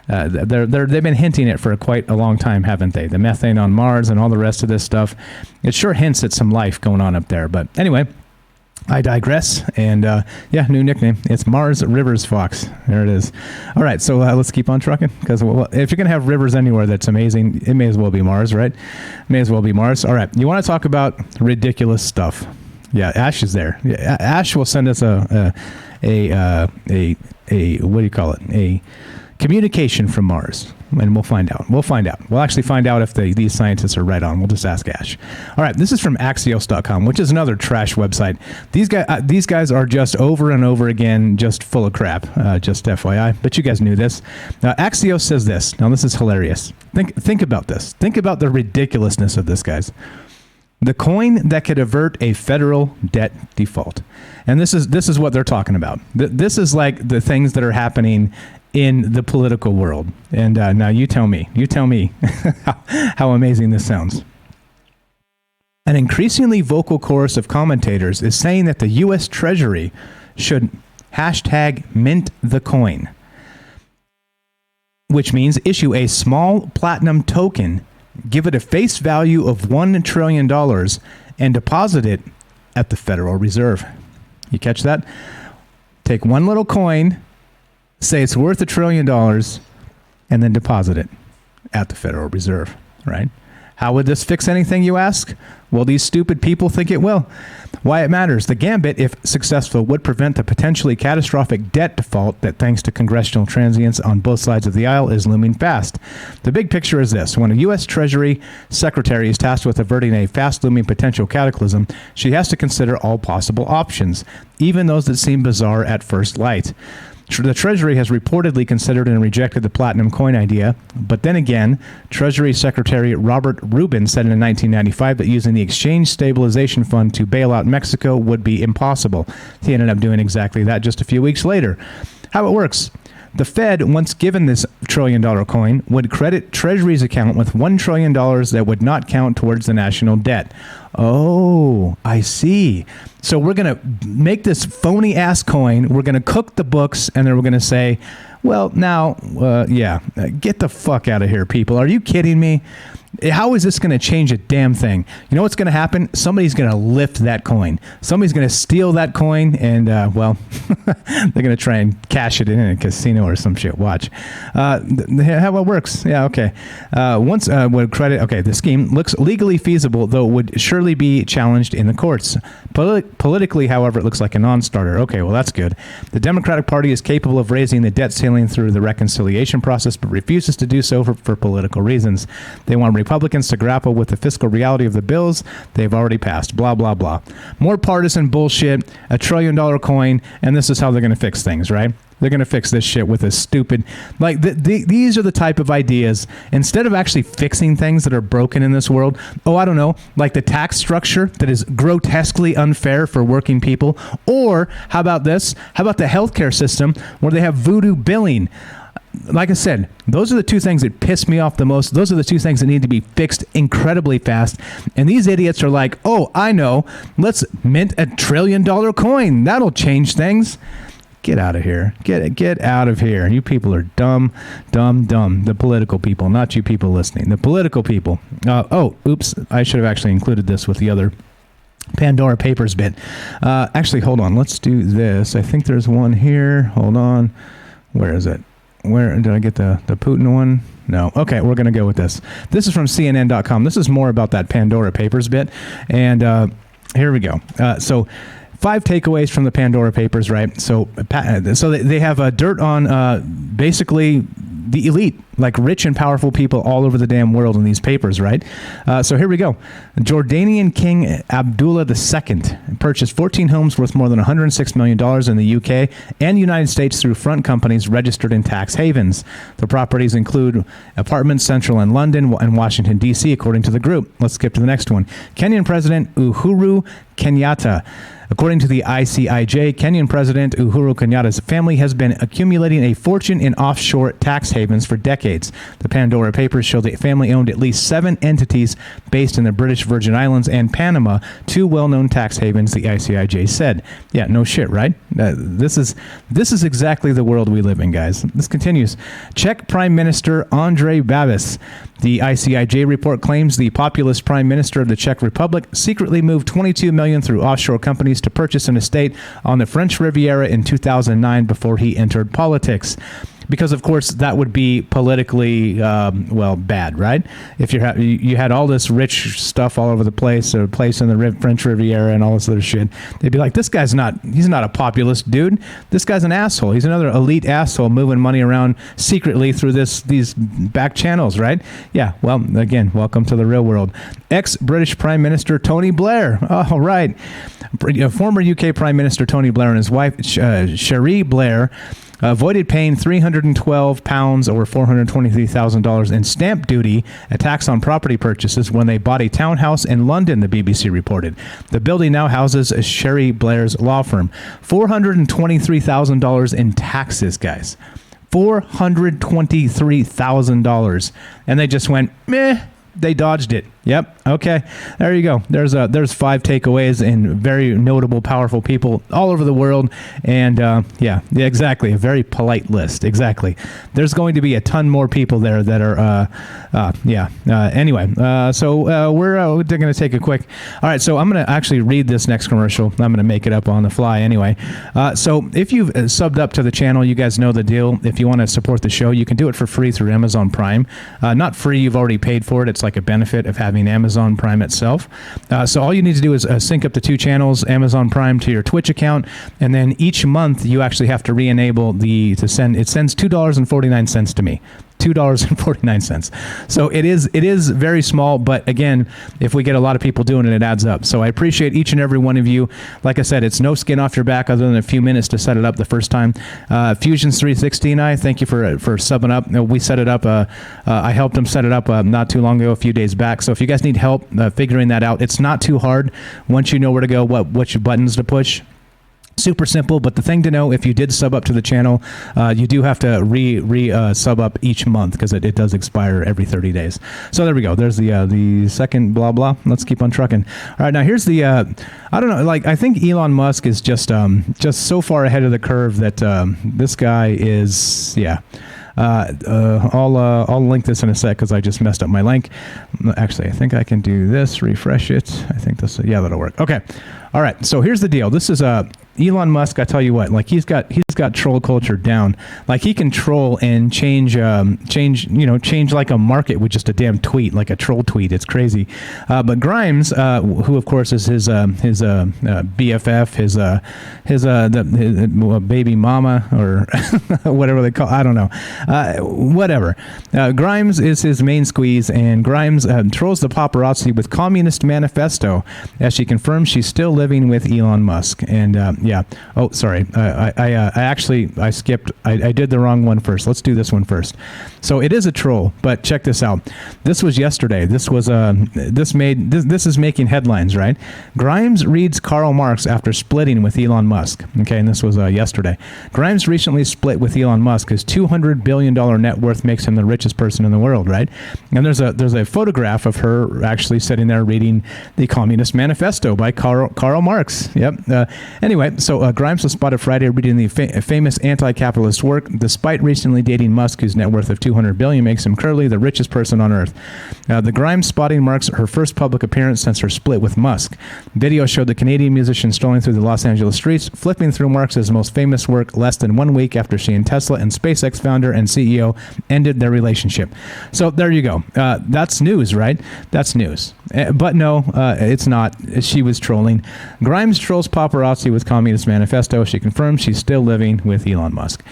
they've been hinting it for quite a long time, haven't they? The methane on Mars and all the rest of this stuff. It sure hints at some life going on up there. But anyway, I digress. And yeah, new nickname. It's Mars Rivers Fox. There it is. All right, so let's keep on trucking, because if you're going to have rivers anywhere that's amazing, it may as well be Mars, right? May as well be Mars. All right, you want to talk about ridiculous stuff. Yeah, Ash is there. Yeah, Ash will send us a what do you call it? A communication from Mars, and we'll find out. We'll actually find out if these scientists are right on. We'll just ask Ash. All right, this is from Axios.com, which is another trash website. These guys are just over and over again just full of crap, just FYI, but you guys knew this. Axios says this. Now, this is hilarious. Think about this. Think about the ridiculousness of this, guys. The coin that could avert a federal debt default. And this is what they're talking about. This is like the things that are happening in the political world. And now you tell me how amazing this sounds. An increasingly vocal chorus of commentators is saying that the U.S. Treasury should #mint the coin, which means issue a small platinum token, give it a face value of $1 trillion, and deposit it at the Federal Reserve. You catch that? Take one little coin, say it's worth $1 trillion, and then deposit it at the Federal Reserve, right? How would this fix anything, you ask? Well, these stupid people think it will. Why it matters. The gambit, if successful, would prevent the potentially catastrophic debt default that, thanks to congressional transients on both sides of the aisle, is looming fast. The big picture is this. When a U.S. Treasury Secretary is tasked with averting a fast-looming potential cataclysm, she has to consider all possible options, even those that seem bizarre at first light. The Treasury has reportedly considered and rejected the platinum coin idea, but then again, Treasury Secretary Robert Rubin said in 1995 that using the Exchange Stabilization Fund to bail out Mexico would be impossible. He ended up doing exactly that just a few weeks later. How it works. The Fed, once given this $1 trillion coin, would credit Treasury's account with $1 trillion that would not count towards the national debt. Oh, I see. So we're going to make this phony-ass coin, we're going to cook the books, and then we're going to say, well, now, get the fuck out of here, people. Are you kidding me? How is this going to change a damn thing? You know what's going to happen? Somebody's going to lift that coin. Somebody's going to steal that coin, and, well, they're going to try and cash it in a casino or some shit. Watch. How it works. Yeah, okay. The scheme looks legally feasible, though it would surely be challenged in the courts. Politically, however, it looks like a non-starter. Okay, well, that's good. The Democratic Party is capable of raising the debt ceiling through the reconciliation process, but refuses to do so for political reasons. They want Republicans to grapple with the fiscal reality of the bills they've already passed. Blah, blah, blah. More partisan bullshit, $1 trillion coin, and this is how they're going to fix things, right? They're going to fix this shit with a stupid... Like, these are the type of ideas, instead of actually fixing things that are broken in this world, I don't know, like the tax structure that is grotesquely unfair for working people, or how about this? How about the healthcare system where they have voodoo billing? Like I said, those are the two things that piss me off the most. Those are the two things that need to be fixed incredibly fast. And these idiots are like, oh, I know, let's mint $1 trillion coin. That'll change things. Get out of here. Get out of here. You people are dumb. The political people, not you people listening. The political people. Oops. I should have actually included this with the other Pandora Papers bit. Actually, hold on. Let's do this. I think there's one here. Hold on. Where is it? Where did I get the Putin one? No. Okay, we're going to go with this. This is from CNN.com. This is more about that Pandora Papers bit. And here we go. So 5 takeaways from the Pandora Papers, right? So they have dirt on basically the elite, like rich and powerful people all over the damn world in these papers, right? So here we go. Jordanian King Abdullah II purchased 14 homes worth more than $106 million in the UK and United States through front companies registered in tax havens. The properties include apartments central in London and Washington, D.C., according to the group. Let's skip to the next one. Kenyan President Uhuru Kenyatta. According to the ICIJ, Kenyan President Uhuru Kenyatta's family has been accumulating a fortune in offshore tax havens for decades. The Pandora Papers show the family owned at least 7 entities based in the British Virgin Islands and Panama, 2 well-known tax havens, the ICIJ said. Yeah, no shit, right? This is exactly the world we live in, guys. This continues. Czech Prime Minister Andrej Babis. The ICIJ report claims the populist Prime Minister of the Czech Republic secretly moved $22 million through offshore companies to purchase an estate on the French Riviera in 2009 before he entered politics. Because, of course, that would be politically, bad, right? If you had all this rich stuff all over the place, a place in the French Riviera and all this other shit, they'd be like, he's not a populist dude. This guy's an asshole. He's another elite asshole moving money around secretly through these back channels, right? Yeah, well, again, welcome to the real world. Ex-British Prime Minister Tony Blair. Oh, right. Former UK Prime Minister Tony Blair and his wife, Cherie Blair, avoided paying £312 or $423,000 in stamp duty, a tax on property purchases, when they bought a townhouse in London, the BBC reported. The building now houses Cherie Blair's law firm. $423,000 in taxes, guys. $423,000. And they just went, meh. They dodged it. Yep. Okay. There you go. There's 5 takeaways and very notable, powerful people all over the world. And yeah, exactly. A very polite list. Exactly. There's going to be a ton more people there that are, anyway, so we're going to take a quick. All right. So I'm going to actually read this next commercial. I'm going to make it up on the fly anyway. So if you've subbed up to the channel, you guys know the deal. If you want to support the show, you can do it for free through Amazon Prime. Not free. You've already paid for it. It's like a benefit of having Amazon Prime itself. So all you need to do is sync up the 2 channels, Amazon Prime to your Twitch account, and then each month you actually have to re-enable it sends $2.49 to me. $2.49. So it is very small, but again, if we get a lot of people doing it, it adds up. So I appreciate each and every one of you. Like I said, it's no skin off your back other than a few minutes to set it up the first time. Fusions 316, thank you for subbing up. We set it up. I helped him set it up not too long ago, a few days back. So if you guys need help figuring that out, it's not too hard once you know where to go, which buttons to push. Super simple, but the thing to know, if you did sub up to the channel, you do have to sub up each month because it does expire every 30 days. So there we go. There's the second blah blah. Let's keep on trucking. All right, now here's the I don't know. Like, I think Elon Musk is just so far ahead of the curve that this guy is I'll link this in a sec because I just messed up my link. Actually, I think I can do this. Refresh it. I think this. Yeah, that'll work. Okay. All right. So here's the deal. This is Elon Musk. I tell you what. Like, he's got troll culture down. Like, he can troll and change like a market with just a damn tweet, like a troll tweet. It's crazy. But Grimes, who of course is his BFF, his baby mama or whatever they call. I don't know. Whatever. Grimes is his main squeeze, and Grimes trolls the paparazzi with Communist Manifesto as she confirms she's still living with Elon Musk. And yeah. Oh, sorry. I skipped. I did the wrong one first. Let's do this one first. So it is a troll, but check this out. This was yesterday. This is making headlines, right? Grimes reads Karl Marx after splitting with Elon Musk. Okay, and this was yesterday. Grimes recently split with Elon Musk. His $200 billion net worth makes him the richest person in the world, right? And there's a photograph of her actually sitting there reading the Communist Manifesto by Karl Marx. Yep. Anyway, so Grimes was spotted Friday reading the famous anti-capitalist work, despite recently dating Musk, whose net worth of $200 billion makes him currently the richest person on Earth. The Grimes spotting marks her first public appearance since her split with Musk. Video showed the Canadian musician strolling through the Los Angeles streets, flipping through Marx's most famous work less than 1 week after she and Tesla and SpaceX founder and CEO ended their relationship. So there you go. That's news, right? That's news. But no, it's not. She was trolling. Grimes trolls paparazzi with Communist Manifesto. She confirms she's still living with Elon Musk.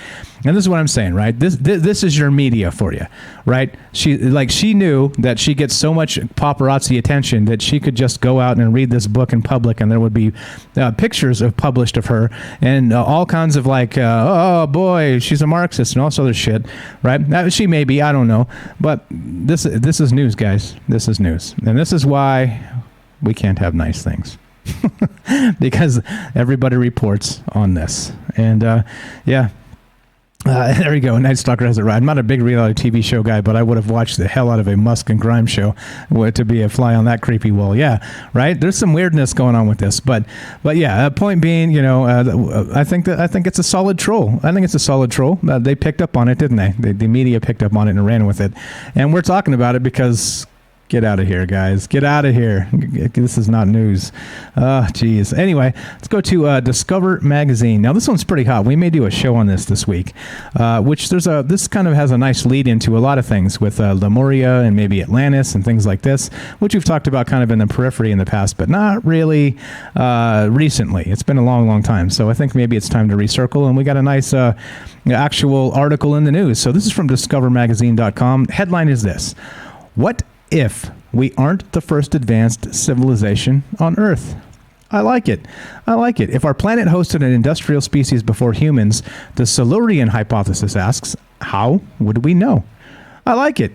And this is what I'm saying, right? This is your media for you, right? She knew that she gets so much paparazzi attention that she could just go out and read this book in public, and there would be pictures published of her and all kinds of oh boy, she's a Marxist and all this other shit, right? She may be, I don't know, but this is news, guys. This is news, and this is why we can't have nice things. Because everybody reports on this, and there you go. Night Stalker has it right. I'm not a big reality TV show guy, but I would have watched the hell out of a Musk and Grimes show to be a fly on that creepy wall. Yeah, right. There's some weirdness going on with this, but yeah. Point being, I think it's a solid troll. I think it's a solid troll. They picked up on it, didn't they? The media picked up on it and ran with it, and we're talking about it because. Get out of here, guys. Get out of here. This is not news. Geez. Anyway, let's go to Discover Magazine. Now, this one's pretty hot. We may do a show on this week, which this kind of has a nice lead into a lot of things with Lemuria and maybe Atlantis and things like this, which we've talked about kind of in the periphery in the past, but not really recently. It's been a long, long time. So I think maybe it's time to recircle, and we got a nice actual article in the news. So this is from discovermagazine.com. Headline is this: What if we aren't the first advanced civilization on Earth? I like it. If our planet hosted an industrial species before humans, the Silurian hypothesis asks, how would we know? I like it.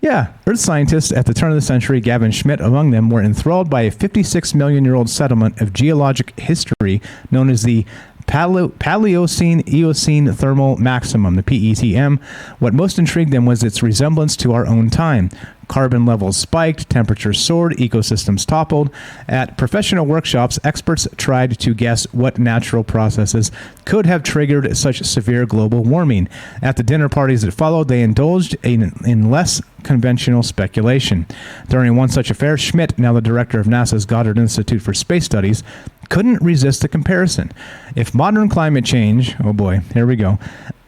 Yeah, Earth scientists at the turn of the century, Gavin Schmidt among them, were enthralled by a 56-million-year-old settlement of geologic history known as the Paleocene-Eocene Thermal Maximum, the PETM. What most intrigued them was its resemblance to our own time. Carbon levels spiked, temperatures soared, ecosystems toppled. At professional workshops, experts tried to guess what natural processes could have triggered such severe global warming. At the dinner parties that followed, they indulged in less conventional speculation. During one such affair, Schmidt, now the director of NASA's Goddard Institute for Space Studies, couldn't resist the comparison. If modern climate change, oh boy, here we go,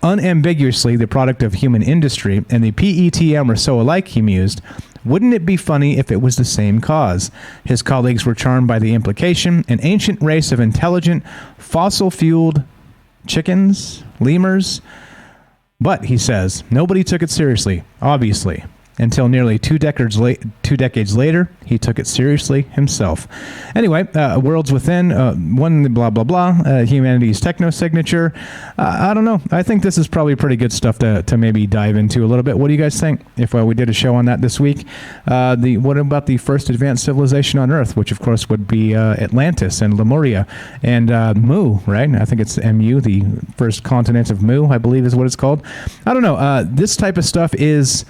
unambiguously the product of human industry, and the PETM are so alike, he mused, wouldn't it be funny if it was the same cause? His colleagues were charmed by the implication: an ancient race of intelligent, fossil-fueled chickens, lemurs. But, he says, nobody took it seriously, obviously. Until nearly 2 decades later, he took it seriously himself. Anyway, Worlds Within, one blah, blah, blah, humanity's techno-signature. I don't know. I think this is probably pretty good stuff to maybe dive into a little bit. What do you guys think? If we did a show on that this week. What about the first advanced civilization on Earth, which of course would be Atlantis and Lemuria and Mu, right? I think it's MU, the first continent of Mu, I believe is what it's called. I don't know. This type of stuff is...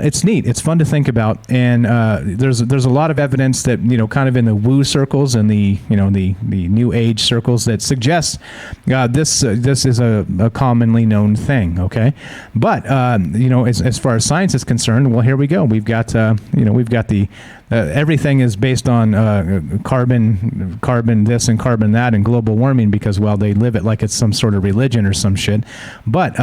it's neat. It's fun to think about, and there's a lot of evidence that kind of in the woo circles and the the new age circles that suggests this is a commonly known thing. Okay, but as far as science is concerned, well, here we go. We've got the everything is based on carbon this and carbon that and global warming because, well, they live it like it's some sort of religion or some shit. But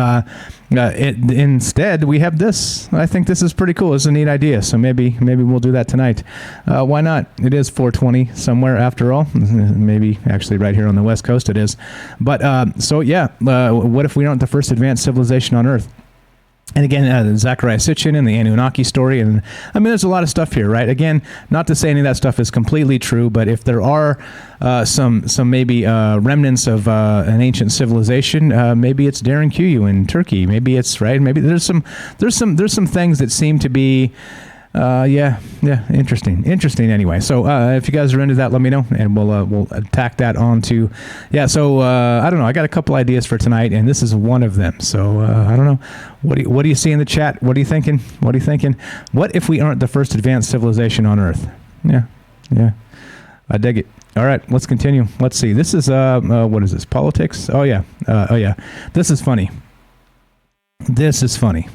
instead, we have this. I think this is pretty cool. It's a neat idea. So maybe we'll do that tonight. Why not? It is 4:20 somewhere after all. Maybe actually right here on the West Coast it is. But what if we aren't the first advanced civilization on Earth? And again, Zachariah Sitchin and the Anunnaki story. And I mean, there's a lot of stuff here, right? Again, not to say any of that stuff is completely true, but if there are some maybe remnants of an ancient civilization, maybe it's Darren Kuyu in Turkey. Maybe it's right. Maybe there's some things that seem to be interesting anyway. So if you guys are into that, let me know, and we'll attack that onto so I don't know, I got a couple ideas for tonight, and this is one of them. So I don't know, what do you see in the chat? What are you thinking? What if we aren't the first advanced civilization on Earth? I dig it. All right, let's continue. Let's see. This is what is this? Politics? Oh yeah. This is funny. This is funny.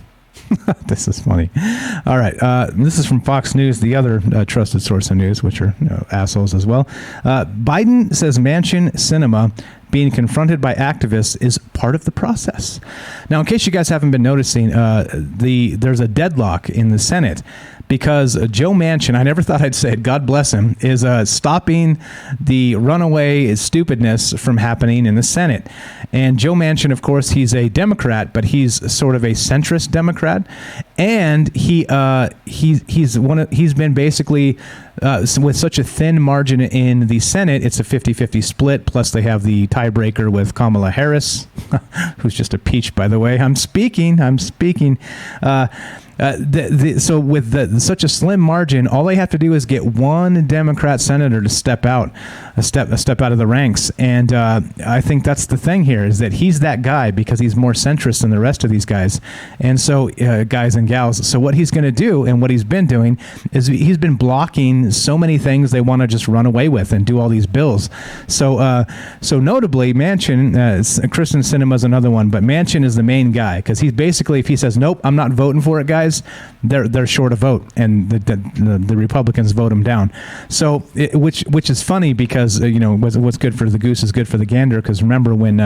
All right. This is from Fox News, the other trusted source of news, which are assholes as well. Biden says Manchin Cinema being confronted by activists is part of the process. Now, in case you guys haven't been noticing, there's a deadlock in the Senate because Joe Manchin, I never thought I'd say it, God bless him, is stopping the runaway stupidness from happening in the Senate. And Joe Manchin, of course, he's a Democrat, but he's sort of a centrist Democrat. And he's been basically with such a thin margin in the Senate, it's a 50-50 split. Plus, they have the tiebreaker with Kamala Harris, who's just a peach, by the way. I'm speaking. So with such a slim margin, all they have to do is get one Democrat senator to step out of the ranks. And I think that's the thing here, is that he's that guy because he's more centrist than the rest of these guys. And so, guys and gals, so what he's going to do and what he's been doing is he's been blocking so many things they want to just run away with and do all these bills. So notably, Manchin, Kristen Sinema's another one, but Manchin is the main guy because he's basically, if he says, nope, I'm not voting for it, guys, they're short a vote, and the Republicans vote him down. So, which is funny because what's good for the goose is good for the gander. Because remember when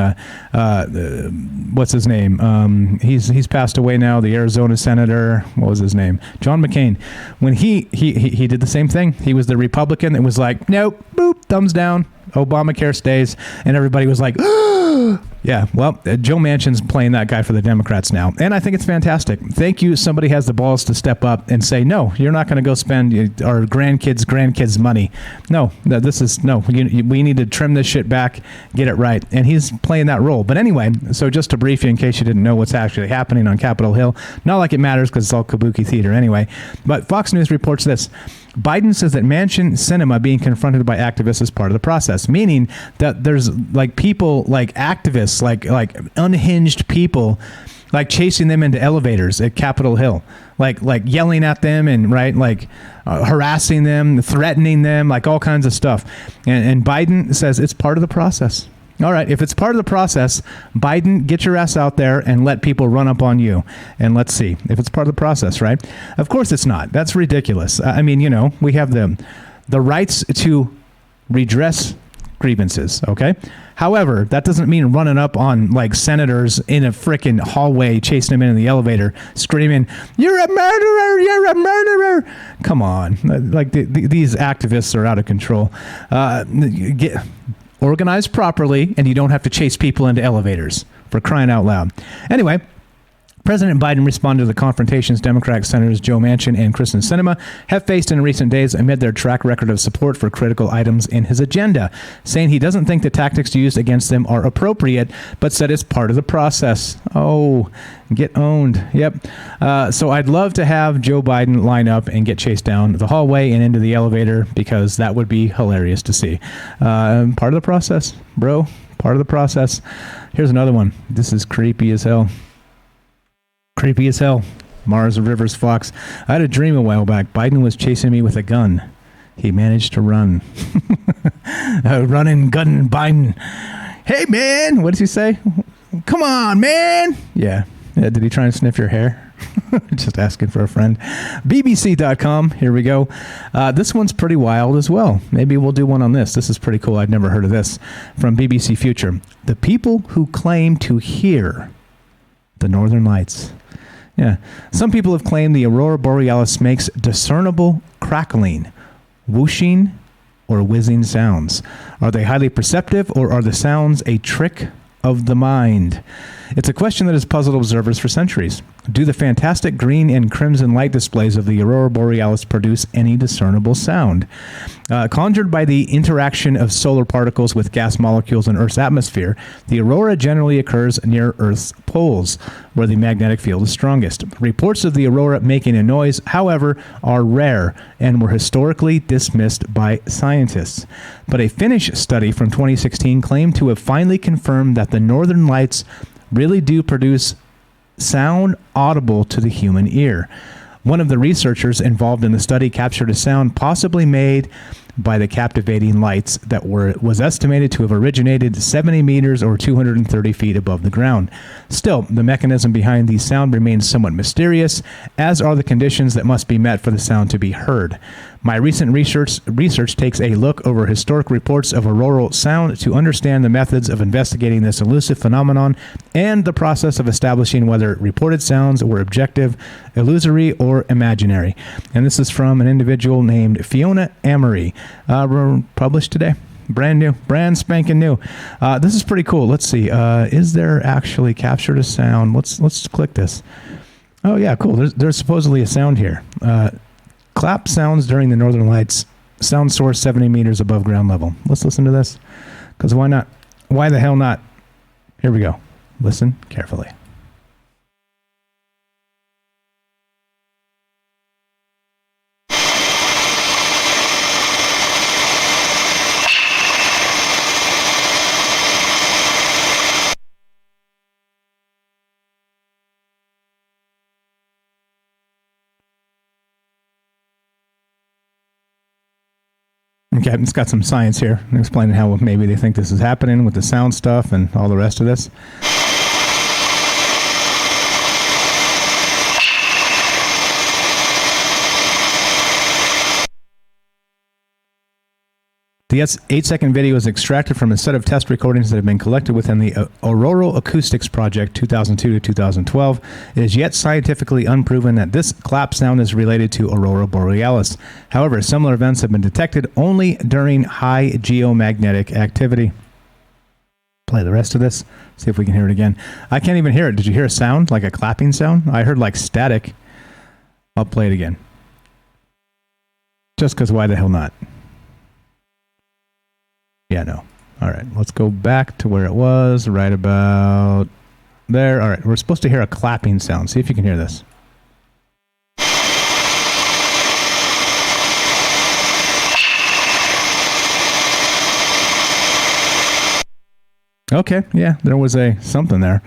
what's his name? He's passed away now. The Arizona senator, what was his name? John McCain. When he did the same thing. He was the Republican that was like, nope, boop, thumbs down. Obamacare stays, and everybody was like, yeah, well, Joe Manchin's playing that guy for the Democrats now, and I think it's fantastic. Thank you. Somebody has the balls to step up and say, no, you're not going to go spend our grandkids' money. No, we need to trim this shit back, get it right, and he's playing that role. But anyway, so just to brief you, in case you didn't know what's actually happening on Capitol Hill, not like it matters because it's all kabuki theater anyway, but Fox News reports this. Biden says that Manchin Cinema being confronted by activists is part of the process, meaning that there's like people, like activists, like unhinged people, like chasing them into elevators at Capitol Hill, like yelling at them and harassing them, threatening them, like all kinds of stuff. And Biden says it's part of the process. All right, if it's part of the process, Biden, get your ass out there and let people run up on you. And let's see if it's part of the process, right? Of course it's not. That's ridiculous. I mean, we have the rights to redress grievances, okay? However, that doesn't mean running up on like senators in a freaking hallway, chasing them in the elevator, screaming, "You're a murderer! You're a murderer!" Come on. Like these activists are out of control. Get organized properly, and you don't have to chase people into elevators, for crying out loud. Anyway, President Biden responded to the confrontations Democratic Senators Joe Manchin and Kristen Sinema have faced in recent days amid their track record of support for critical items in his agenda, saying he doesn't think the tactics used against them are appropriate, but said it's part of the process. Oh, get owned. Yep. So I'd love to have Joe Biden line up and get chased down the hallway and into the elevator, because that would be hilarious to see. Part of the process, bro. Part of the process. Here's another one. This is creepy as hell. Creepy as hell. Mars Rivers Fox. I had a dream a while back. Biden was chasing me with a gun. He managed to run. Running gun Biden. Hey, man. What does he say? Come on, man. Yeah. Did he try and sniff your hair? Just asking for a friend. BBC.com. Here we go. This one's pretty wild as well. Maybe we'll do one on this. This is pretty cool. I'd never heard of this. From BBC Future. The people who claim to hear the Northern Lights. Yeah. Some people have claimed the aurora borealis makes discernible crackling, whooshing, or whizzing sounds. Are they highly perceptive, or are the sounds a trick of the mind? It's a question that has puzzled observers for centuries. Do the fantastic green and crimson light displays of the aurora borealis produce any discernible sound? Conjured by the interaction of solar particles with gas molecules in Earth's atmosphere, the aurora generally occurs near Earth's poles, where the magnetic field is strongest. Reports of the aurora making a noise, however, are rare and were historically dismissed by scientists. But a Finnish study from 2016 claimed to have finally confirmed that the Northern Lights really do produce sound audible to the human ear. One of the researchers involved in the study captured a sound possibly made by the captivating lights that was estimated to have originated 70 meters or 230 feet above the ground. Still, the mechanism behind the sound remains somewhat mysterious, as are the conditions that must be met for the sound to be heard. My recent research takes a look over historic reports of auroral sound to understand the methods of investigating this elusive phenomenon and the process of establishing whether reported sounds were objective, illusory, or imaginary. And this is from an individual named Fiona Amory, published today. Brand spanking new. This is pretty cool. Let's see. Is there actually captured a sound? Let's click this. Oh yeah, cool. There's supposedly a sound here. Clap sounds during the Northern Lights. Sound source 70 meters above ground level. Let's listen to this. Because why not? Why the hell not? Here we go. Listen carefully. Okay, it's got some science here, explaining how maybe they think this is happening with the sound stuff and all the rest of this. The 8-second video is extracted from a set of test recordings that have been collected within the Auroral Acoustics Project 2002 to 2012. It is yet scientifically unproven that this clap sound is related to Aurora Borealis. However, similar events have been detected only during high geomagnetic activity. Play the rest of this. See if we can hear it again. I can't even hear it. Did you hear a sound? Like a clapping sound? I heard like static. I'll play it again. Just because why the hell not? Yeah, no. All right, let's go back to where it was, right about there. All right, we're supposed to hear a clapping sound. See if you can hear this. Okay, yeah, there was something there.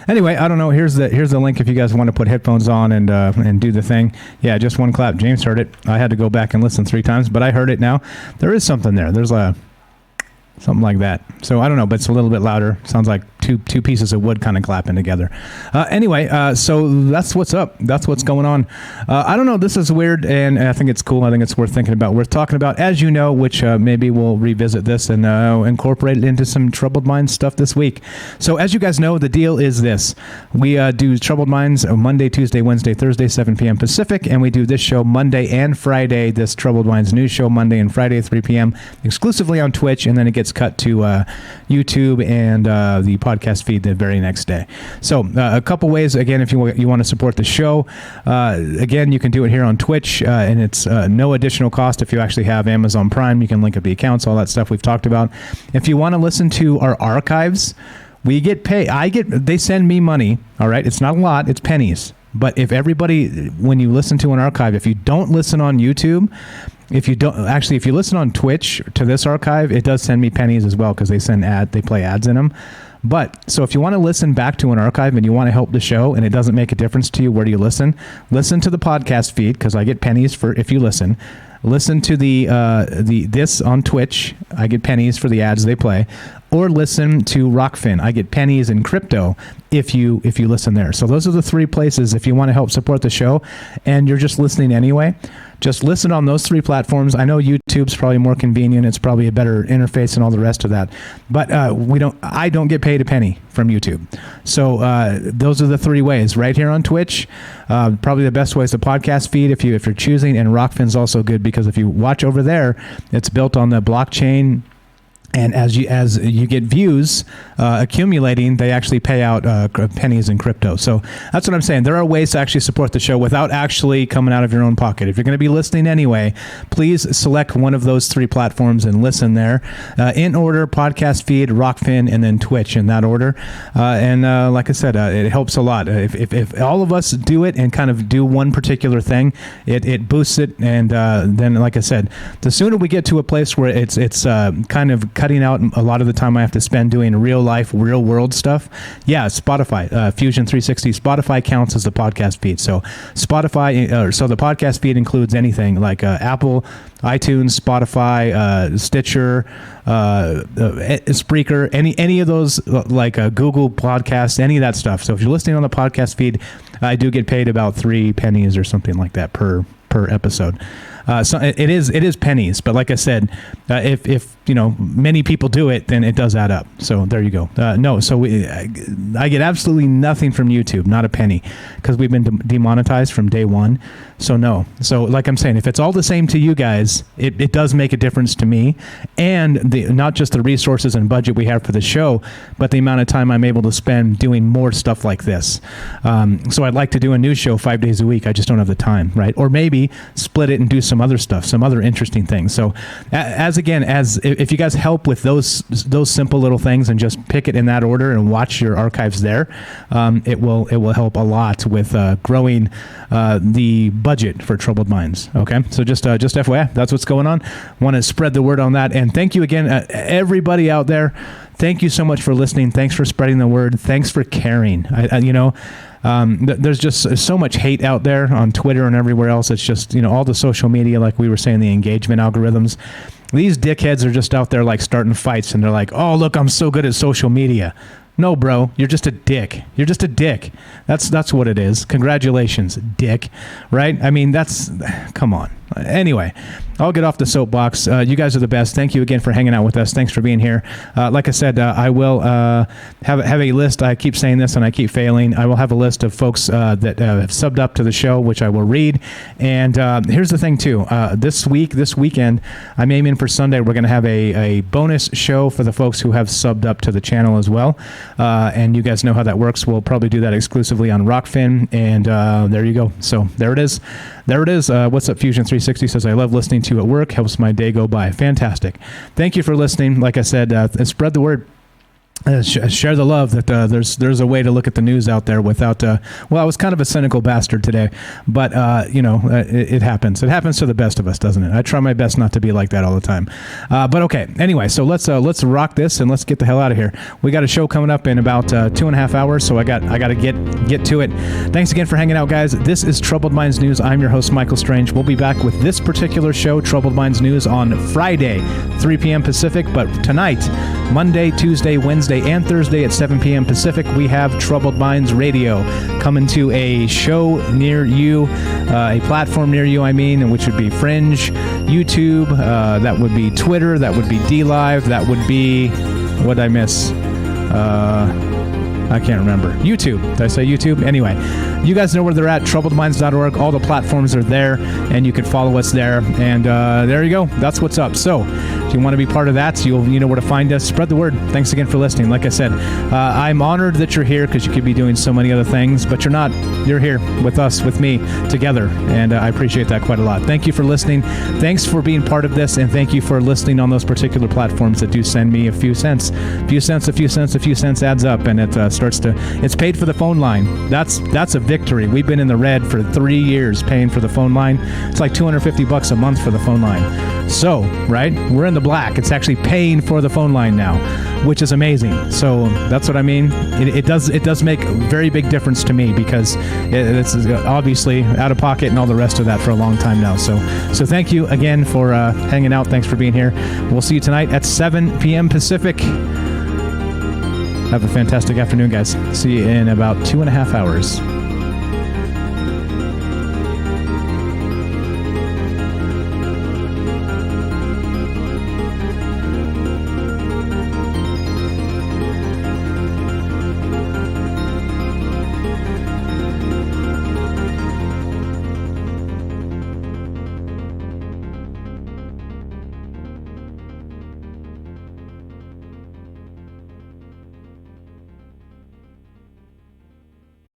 Anyway, I don't know. Here's the link if you guys want to put headphones on and do the thing. Yeah, just one clap. James heard it. I had to go back and listen 3 times, but I heard it now. There is something there. There's something like that. So I don't know, but it's a little bit louder. Sounds like two pieces of wood kind of clapping together. Anyway, so that's what's up. That's what's going on. I don't know. This is weird, and I think it's cool. I think it's worth thinking about, worth talking about, as you know, which maybe we'll revisit this and incorporate it into some Troubled Minds stuff this week. So as you guys know, the deal is this. We do Troubled Minds Monday, Tuesday, Wednesday, Thursday, 7 p.m. Pacific, and we do this show Monday and Friday, this Troubled Minds news show Monday and Friday, 3 p.m. exclusively on Twitch, and then it gets cut to YouTube and the podcast feed the very next day. So a couple ways, again, if you want to support the show, again, you can do it here on Twitch, and it's no additional cost. If you actually have Amazon Prime, you can link up the accounts, all that stuff we've talked about. If you want to listen to our archives, we get paid. They send me money. All right. It's not a lot. It's pennies. But if everybody, when you listen to an archive, if you don't listen on YouTube, if you listen on Twitch to this archive, it does send me pennies as well, because they play ads in them. But so if you want to listen back to an archive and you want to help the show and it doesn't make a difference to you, where do you listen? Listen to the podcast feed, because I get pennies for if you listen. Listen to this on Twitch. I get pennies for the ads they play. Or listen to Rockfin. I get pennies in crypto if you listen there. So those are the 3 places if you want to help support the show and you're just listening anyway. Just listen on those 3 platforms. I know YouTube's probably more convenient. It's probably a better interface and all the rest of that. But I don't get paid a penny from YouTube. So those are the 3 ways. Right here on Twitch, probably the best way is the podcast feed if you're choosing. And Rockfin's also good, because if you watch over there, it's built on the blockchain. And as you get views accumulating, they actually pay out pennies in crypto. So that's what I'm saying. There are ways to actually support the show without actually coming out of your own pocket. If you're going to be listening anyway, please select one of those 3 platforms and listen there. In order: podcast feed, Rockfin, and then Twitch, in that order. And like I said, it helps a lot. If all of us do it and kind of do one particular thing, it boosts it. And then, like I said, the sooner we get to a place where it's kind of cutting out a lot of the time I have to spend doing real life, real world stuff, yeah, Spotify, Fusion 360, Spotify counts as the podcast feed. So Spotify, so the podcast feed includes anything like Apple, iTunes, Spotify, Stitcher, Spreaker, any of those, like Google Podcasts, any of that stuff. So if you're listening on the podcast feed, I do get paid about 3 pennies or something like that per episode. So it is pennies, but like I said, if many people do it, then it does add up. So there you go. So I get absolutely nothing from YouTube, not a penny, because we've been demonetized from day one. So no. So like I'm saying, if it's all the same to you guys, it does make a difference to me, and not just the resources and budget we have for the show, but the amount of time I'm able to spend doing more stuff like this. So I'd like to do a news show 5 days a week. I just don't have the time, right? Or maybe split it and do some other stuff, some other interesting things. So if you guys help with those simple little things and just pick it in that order and watch your archives there, it will help a lot with growing the budget for Troubled Minds. Okay, so just FYI, that's what's going on. Want to spread the word on that, and thank you again, everybody out there. Thank you so much for listening. Thanks for spreading the word. Thanks for caring. There's just so much hate out there on Twitter and everywhere else. It's just, all the social media, like we were saying, the engagement algorithms. These dickheads are just out there like starting fights, and they're like, oh, look, I'm so good at social media. No, bro, you're just a dick. You're just a dick. That's what it is. Congratulations, dick. Right? I mean, come on. Anyway, I'll get off the soapbox. You guys are the best. Thank you again for hanging out with us. Thanks for being here. Like I said, I will have a list. I keep saying this and I keep failing. I will have a list of folks that have subbed up to the show, which I will read. And here's the thing, too. This weekend, I'm aiming for Sunday. We're going to have a bonus show for the folks who have subbed up to the channel as well. And you guys know how that works. We'll probably do that exclusively on Rockfin. And there you go. So there it is. What's up, Fusion 360 says, I love listening to you at work. Helps my day go by. Fantastic. Thank you for listening. Like I said, spread the word. Share the love that there's a way to look at the news out there without I was kind of a cynical bastard today, but it happens. It happens to the best of us, doesn't it? I try my best not to be like that all the time, but okay. Anyway, so let's rock this and let's get the hell out of here. We got a show coming up in about 2.5 hours, so I got to get to it. Thanks again for hanging out, guys. This is Troubled Minds News. I'm your host, Michael Strange. We'll be back with this particular show, Troubled Minds News, on Friday, 3 p.m. Pacific, but tonight, Monday, Tuesday, Wednesday, and Thursday at 7 p.m. Pacific, we have Troubled Minds Radio coming to a show near you, a platform near you, which would be Fringe, YouTube, that would be Twitter, that would be DLive, that would be, what did I miss? I can't remember. YouTube. Did I say YouTube? Anyway, you guys know where they're at, troubledminds.org. All the platforms are there, and you can follow us there. And there you go. That's what's up. So if you want to be part of that, you know where to find us. Spread the word. Thanks again for listening. Like I said, I'm honored that you're here because you could be doing so many other things, but you're not. You're here with us, with me, together, and I appreciate that quite a lot. Thank you for listening. Thanks for being part of this, and thank you for listening on those particular platforms that do send me a few cents. A few cents adds up, and it it's paid for the phone line. That's a victory. We've been in the red for 3 years paying for the phone line. It's like $250 a month for the phone line. So, right, we're in the black. It's actually paying for the phone line now, which is amazing. So that's what I mean. It does make a very big difference to me because it's obviously out of pocket and all the rest of that for a long time now. So thank you again for hanging out. Thanks for being here. We'll see you tonight at 7 p.m. Pacific. Have a fantastic afternoon, guys. See you in about 2.5 hours.